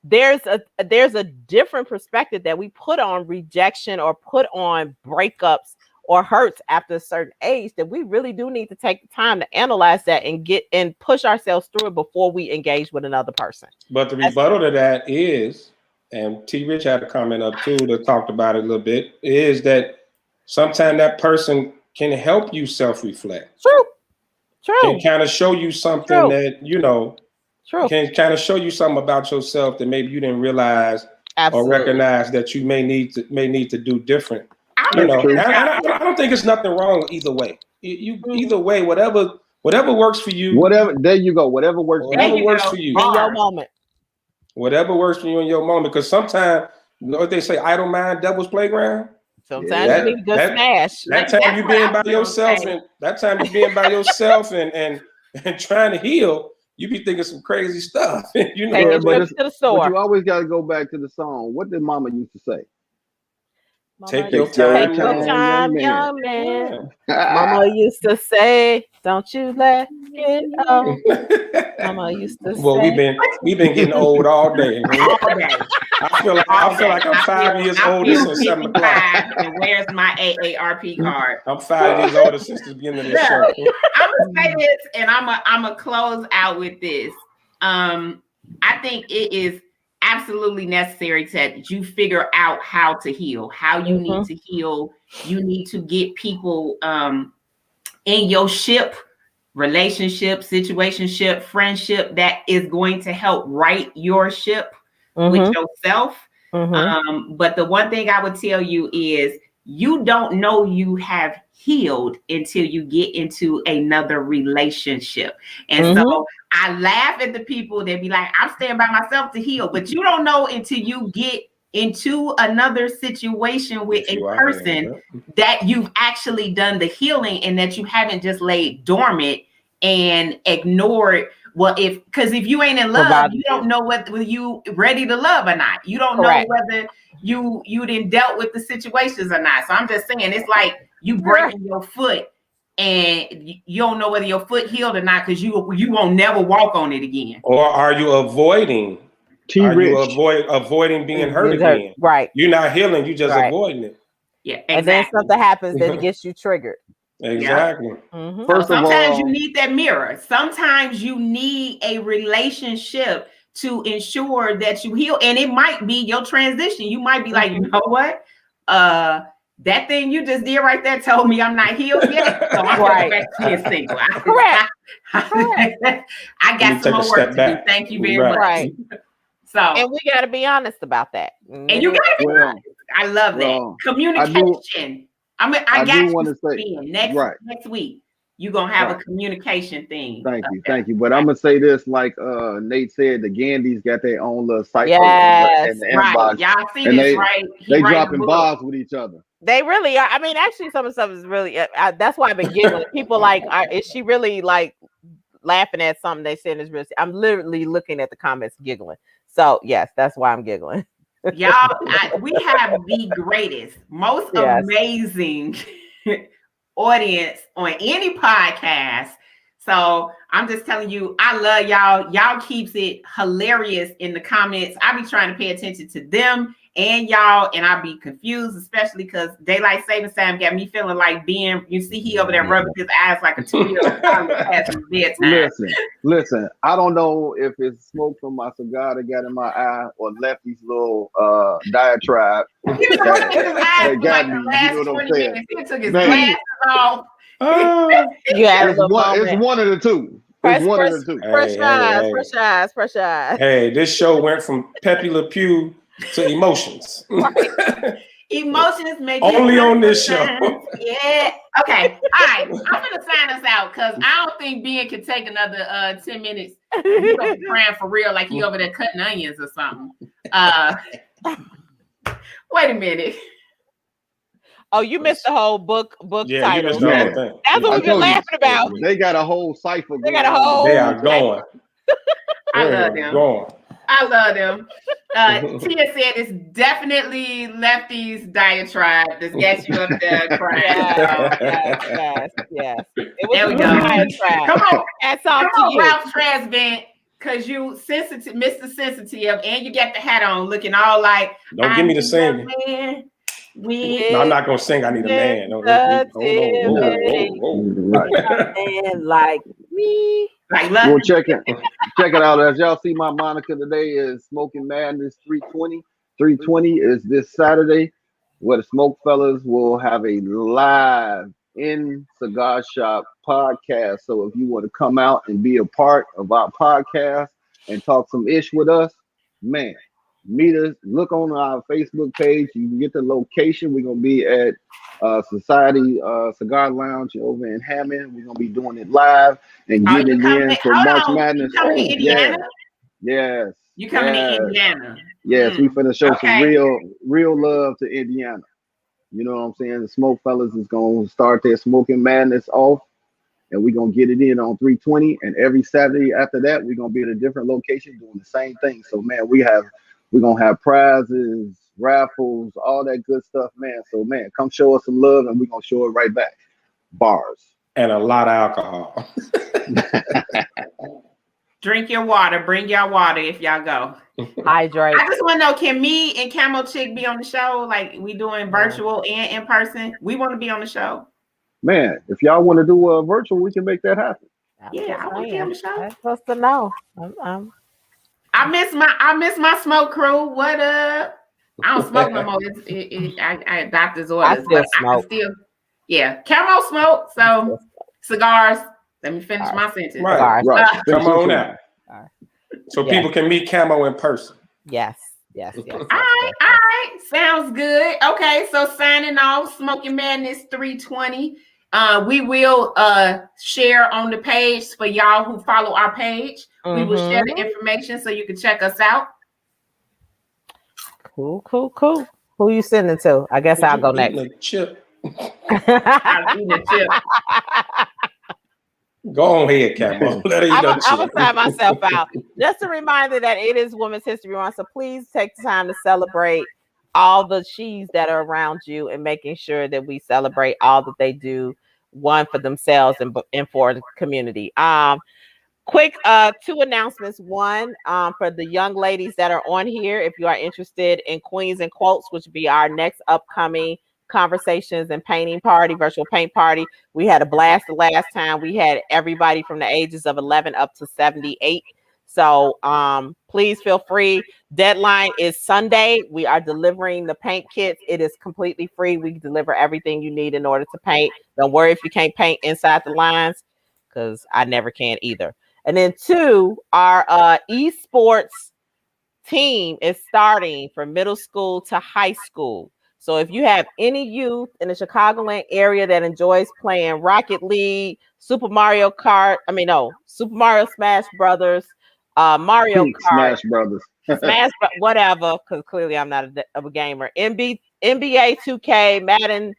there's a different perspective that we put on rejection or put on breakups or hurts after a certain age, that we really do need to take the time to analyze that and push ourselves through it before we engage with another person. But the rebuttal to that is, and T. Rich had a comment up too that talked about it a little bit, is that sometimes that person can help you self-reflect. True. Can kind of show you something that, you know, can kind of show you something about yourself that maybe you didn't realize or recognize that you may need to do different. You know, I don't think it's nothing wrong either way. Either way, whatever works for you. There you go. Whatever works for you. In your moment. Whatever works for you in your moment. Because sometimes, you know what they say, idle mind, devil's playground. Sometimes you need to smash. That time you being by yourself and trying to heal, you be thinking some crazy stuff. You know, but you always got to go back to the song. What did Mama used to say? Take your Take your time, Take your young time, man. young man. Yeah. Mama used to say, "Don't you let it go." Mama used to Well, say, we've been getting old all day. All day. I feel like I'm 5 years older I feel since 7 o'clock. 55. And where's my AARP card? I'm 5 years older since the beginning of this show. I'm gonna say this, and I'm gonna close out with this. I think it is absolutely necessary that you figure out how to heal, how you need to heal. You need to get people in your ship, relationship, situationship, friendship that is going to help right your ship with yourself. But the one thing I would tell you is you don't know you have healed until you get into another relationship. And so I laugh at the people that be like, I'm staying by myself to heal, but you don't know until you get into another situation with a person that you've actually done the healing and that you haven't just laid dormant and ignored. Well, because if you ain't in love, you don't know whether you ready to love or not. You don't know whether you didn't dealt with the situations or not. So I'm just saying, it's like you breaking your foot and you don't know whether your foot healed or not because you won't never walk on it again. Or are you avoiding? Are you avoiding being hurt again? Right. You're not healing. You're just avoiding it. Yeah, exactly. And then something happens that it gets you triggered. Exactly. Yeah. First of all, you need that mirror. Sometimes you need a relationship to ensure that you heal. And it might be your transition. You might be like, you know what? That thing you just did right there told me I'm not healed yet. So I'm going back to being single. Correct. I got some more work to do. Thank you very much. Right. So, and we got to be honest about that. And you got to be honest. I love that. Communication. I got you to say next week. You're gonna have a communication thing. Thank you. But I'm gonna say this, like Nate said, the Gandys got their own little cycle in the inbox. Y'all see this, right? They dropping bars with each other. They really are. I mean, actually, some of the stuff is really. That's why I've been giggling. People like, is she really like laughing at something they said is really? I'm literally looking at the comments, giggling. So yes, that's why I'm giggling. Y'all, we have the greatest, most amazing audience on any podcast. So I'm just telling you, I love y'all. Y'all keeps it hilarious in the comments. I be trying to pay attention to them and y'all, and I be confused, especially because daylight savings time got me feeling like being. You see, he over there rubbing his eyes like a 2-year-old past his bedtime. Listen. I don't know if it's smoke from my cigar that got in my eye or Lefty's little diatribe. He was looking at his eyes for like the last 20 minutes. He took his glasses off. It's one of the two. It's one of the two. Fresh eyes. Hey, this show went from Pepe Le Pew to emotions. Emotions make only on this show. Yeah. Okay. All right. I'm gonna sign us out because I don't think Ben can take another 10 minutes. He's gonna be crying for real, like he over there cutting onions or something. Wait a minute. Oh, you missed the whole book title. You missed the whole thing. That's what we've been laughing about. They got a whole cipher. They are going. I love them. Tia said it's definitely Lefty's diatribe that's got you up there crying. Yes. There we go. Come on. That's all to you. Ralph Trasvent, because you sensitive, Mr. Sensitive, and you got the hat on looking all like. Don't give me the singing. No, I'm not gonna sing. I need a man. Hold on. Like me. Well, check it out. As y'all see, my moniker today is Smoking Madness 320. 320 is this Saturday, where the Smoke Fellas will have a live in Cigar Shop podcast. So if you want to come out and be a part of our podcast and talk some ish with us, man, meet us. Look on our Facebook page. You can get the location. We're gonna be at Society Cigar Lounge over in Hammond. We're gonna be doing it live and getting in for March Madness. You coming to Indiana? Yes. You coming to Indiana? Yes, we finna show some real love to Indiana. You know what I'm saying? The Smoke Fellas is gonna start their Smoking Madness off, and we're gonna get it in on 320. And every Saturday after that, we're gonna be at a different location doing the same thing. So man, we're gonna have prizes. raffles, all that good stuff, man. So, man, come show us some love, and we're gonna show it right back. Bars. And a lot of alcohol. Drink your water. Bring your water if y'all go. Hydrate. I just want to know, can me and Camo Chick be on the show? Like we doing virtual and in person? We want to be on the show. Man, if y'all want to do a virtual, we can make that happen. Yeah, I want to be on the show. That's supposed to know. I miss my smoke crew. What up? I don't smoke no more. I doctor's orders, but I can still. Yeah, Camo smoke. So cigars. Let me finish my sentence. Right. Come on out. So people can meet Camo in person. Yes. All right. Sounds good. Okay, so signing off, Smoking Madness 320. We will share on the page for y'all who follow our page. We will share the information so you can check us out. Cool. Who you sending to? I guess I'll go next. Chip. I'll eat a chip. Go on ahead, Camo. I'm gonna sign myself out. Just a reminder that it is Women's History Month, so please take the time to celebrate all the she's that are around you and making sure that we celebrate all that they do, one for themselves and for the community. Quick two announcements. One, for the young ladies that are on here, if you are interested in Queens and Quotes, which will be our next upcoming conversations and painting party, virtual paint party. We had a blast the last time. We had everybody from the ages of 11 up to 78. So please feel free. Deadline is Sunday. We are delivering the paint kits. It is completely free. We deliver everything you need in order to paint. Don't worry if you can't paint inside the lines, because I never can either. And then two, our esports team is starting from middle school to high school. So if you have any youth in the Chicagoland area that enjoys playing Rocket League, Super Mario Smash Brothers, Mario Kart, Smash Brothers, whatever, because clearly I'm not a gamer. NBA 2K, Madden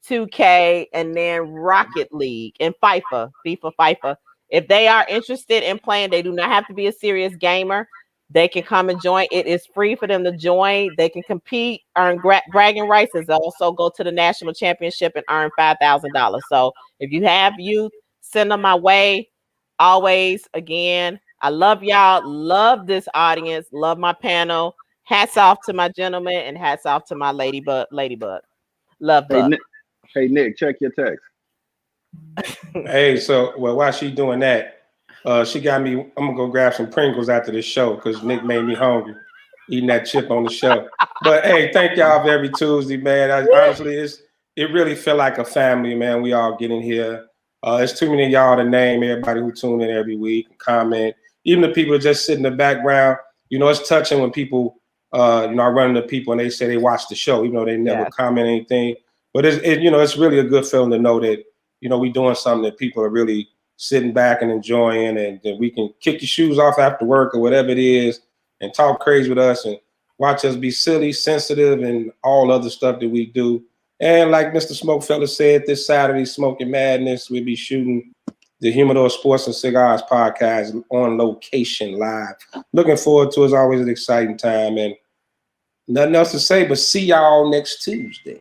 2K, and then Rocket League and FIFA. If they are interested in playing, they do not have to be a serious gamer. They can come and join. It is free for them to join. They can compete, earn bragging rights, and also go to the national championship and earn $5,000. So if you have youth, send them my way. Always, again, I love y'all. Love this audience. Love my panel. Hats off to my gentleman and hats off to my ladybug. Love that. Hey, Nick, check your text. Hey, so while she doing that, she got me. I'm gonna go grab some Pringles after this show because Nick made me hungry eating that chip on the show. But hey, thank y'all for every Tuesday, man. Honestly, it really feel like a family, man. We all get in here. It's too many of y'all to name. Everybody who tune in every week, comment, even the people that just sit in the background. You know, it's touching when people, I run into people and they say they watch the show, even though they never comment anything. But it's really a good feeling to know that we doing something that people are really sitting back and enjoying, and that we can kick your shoes off after work or whatever it is and talk crazy with us and watch us be silly, sensitive, and all other stuff that we do. And like Mr. Smokefella said, this Saturday, Smoking Madness, we'll be shooting the Humidor Sports and Cigars podcast on location live. Looking forward to it. It's always an exciting time, and nothing else to say but see y'all next Tuesday.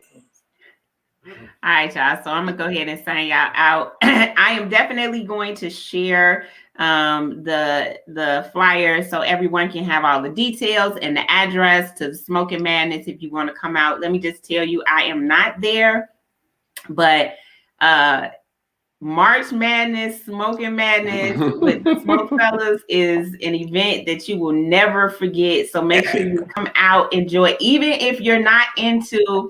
All right, y'all. So I'm gonna go ahead and sign y'all out. I am definitely going to share the flyer so everyone can have all the details and the address to the Smoking Madness if you want to come out. Let me just tell you, I am not there, but March Madness, Smoking Madness with Smoke Fellas is an event that you will never forget. So make sure you come out, enjoy, even if you're not into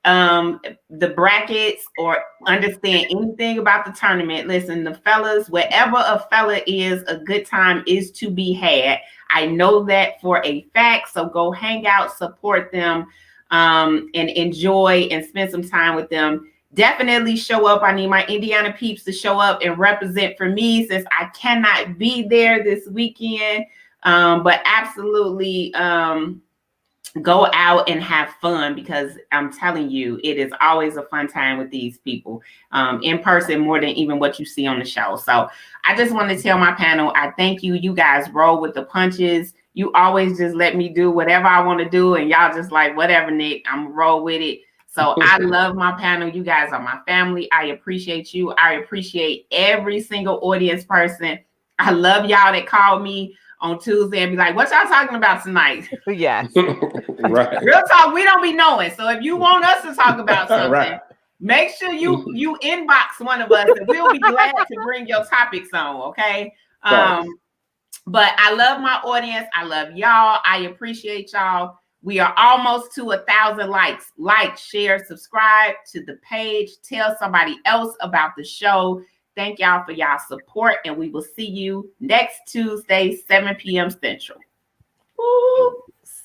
the brackets or understand anything about the tournament. Listen, the fellas, wherever a fella is, a good time is to be had. I know that for a fact. So go hang out, support them, and enjoy and spend some time with them. Definitely show up. I need my Indiana peeps to show up and represent for me since I cannot be there this weekend. But absolutely go out and have fun, because I'm telling you, it is always a fun time with these people in person, more than even what you see on the show. So I just want to tell my panel, I thank you. You guys roll with the punches. You always just let me do whatever I want to do, and y'all just like, whatever, Nick, I'm gonna roll with it. So I love my panel. You guys are my family. I appreciate you. I appreciate every single audience person. I love y'all that call me on Tuesday and be like, what y'all talking about tonight? Yes. Right. Real talk, we don't be knowing. So if you want us to talk about something, Right. make sure you inbox one of us, and we'll be glad to bring your topics on, okay? But I love my audience. I love y'all. I appreciate y'all. We are almost to 1,000 likes. Like, share, subscribe to the page. Tell somebody else about the show. Thank y'all for y'all support, and we will see you next Tuesday, 7 p.m. Central. Woo. Peace.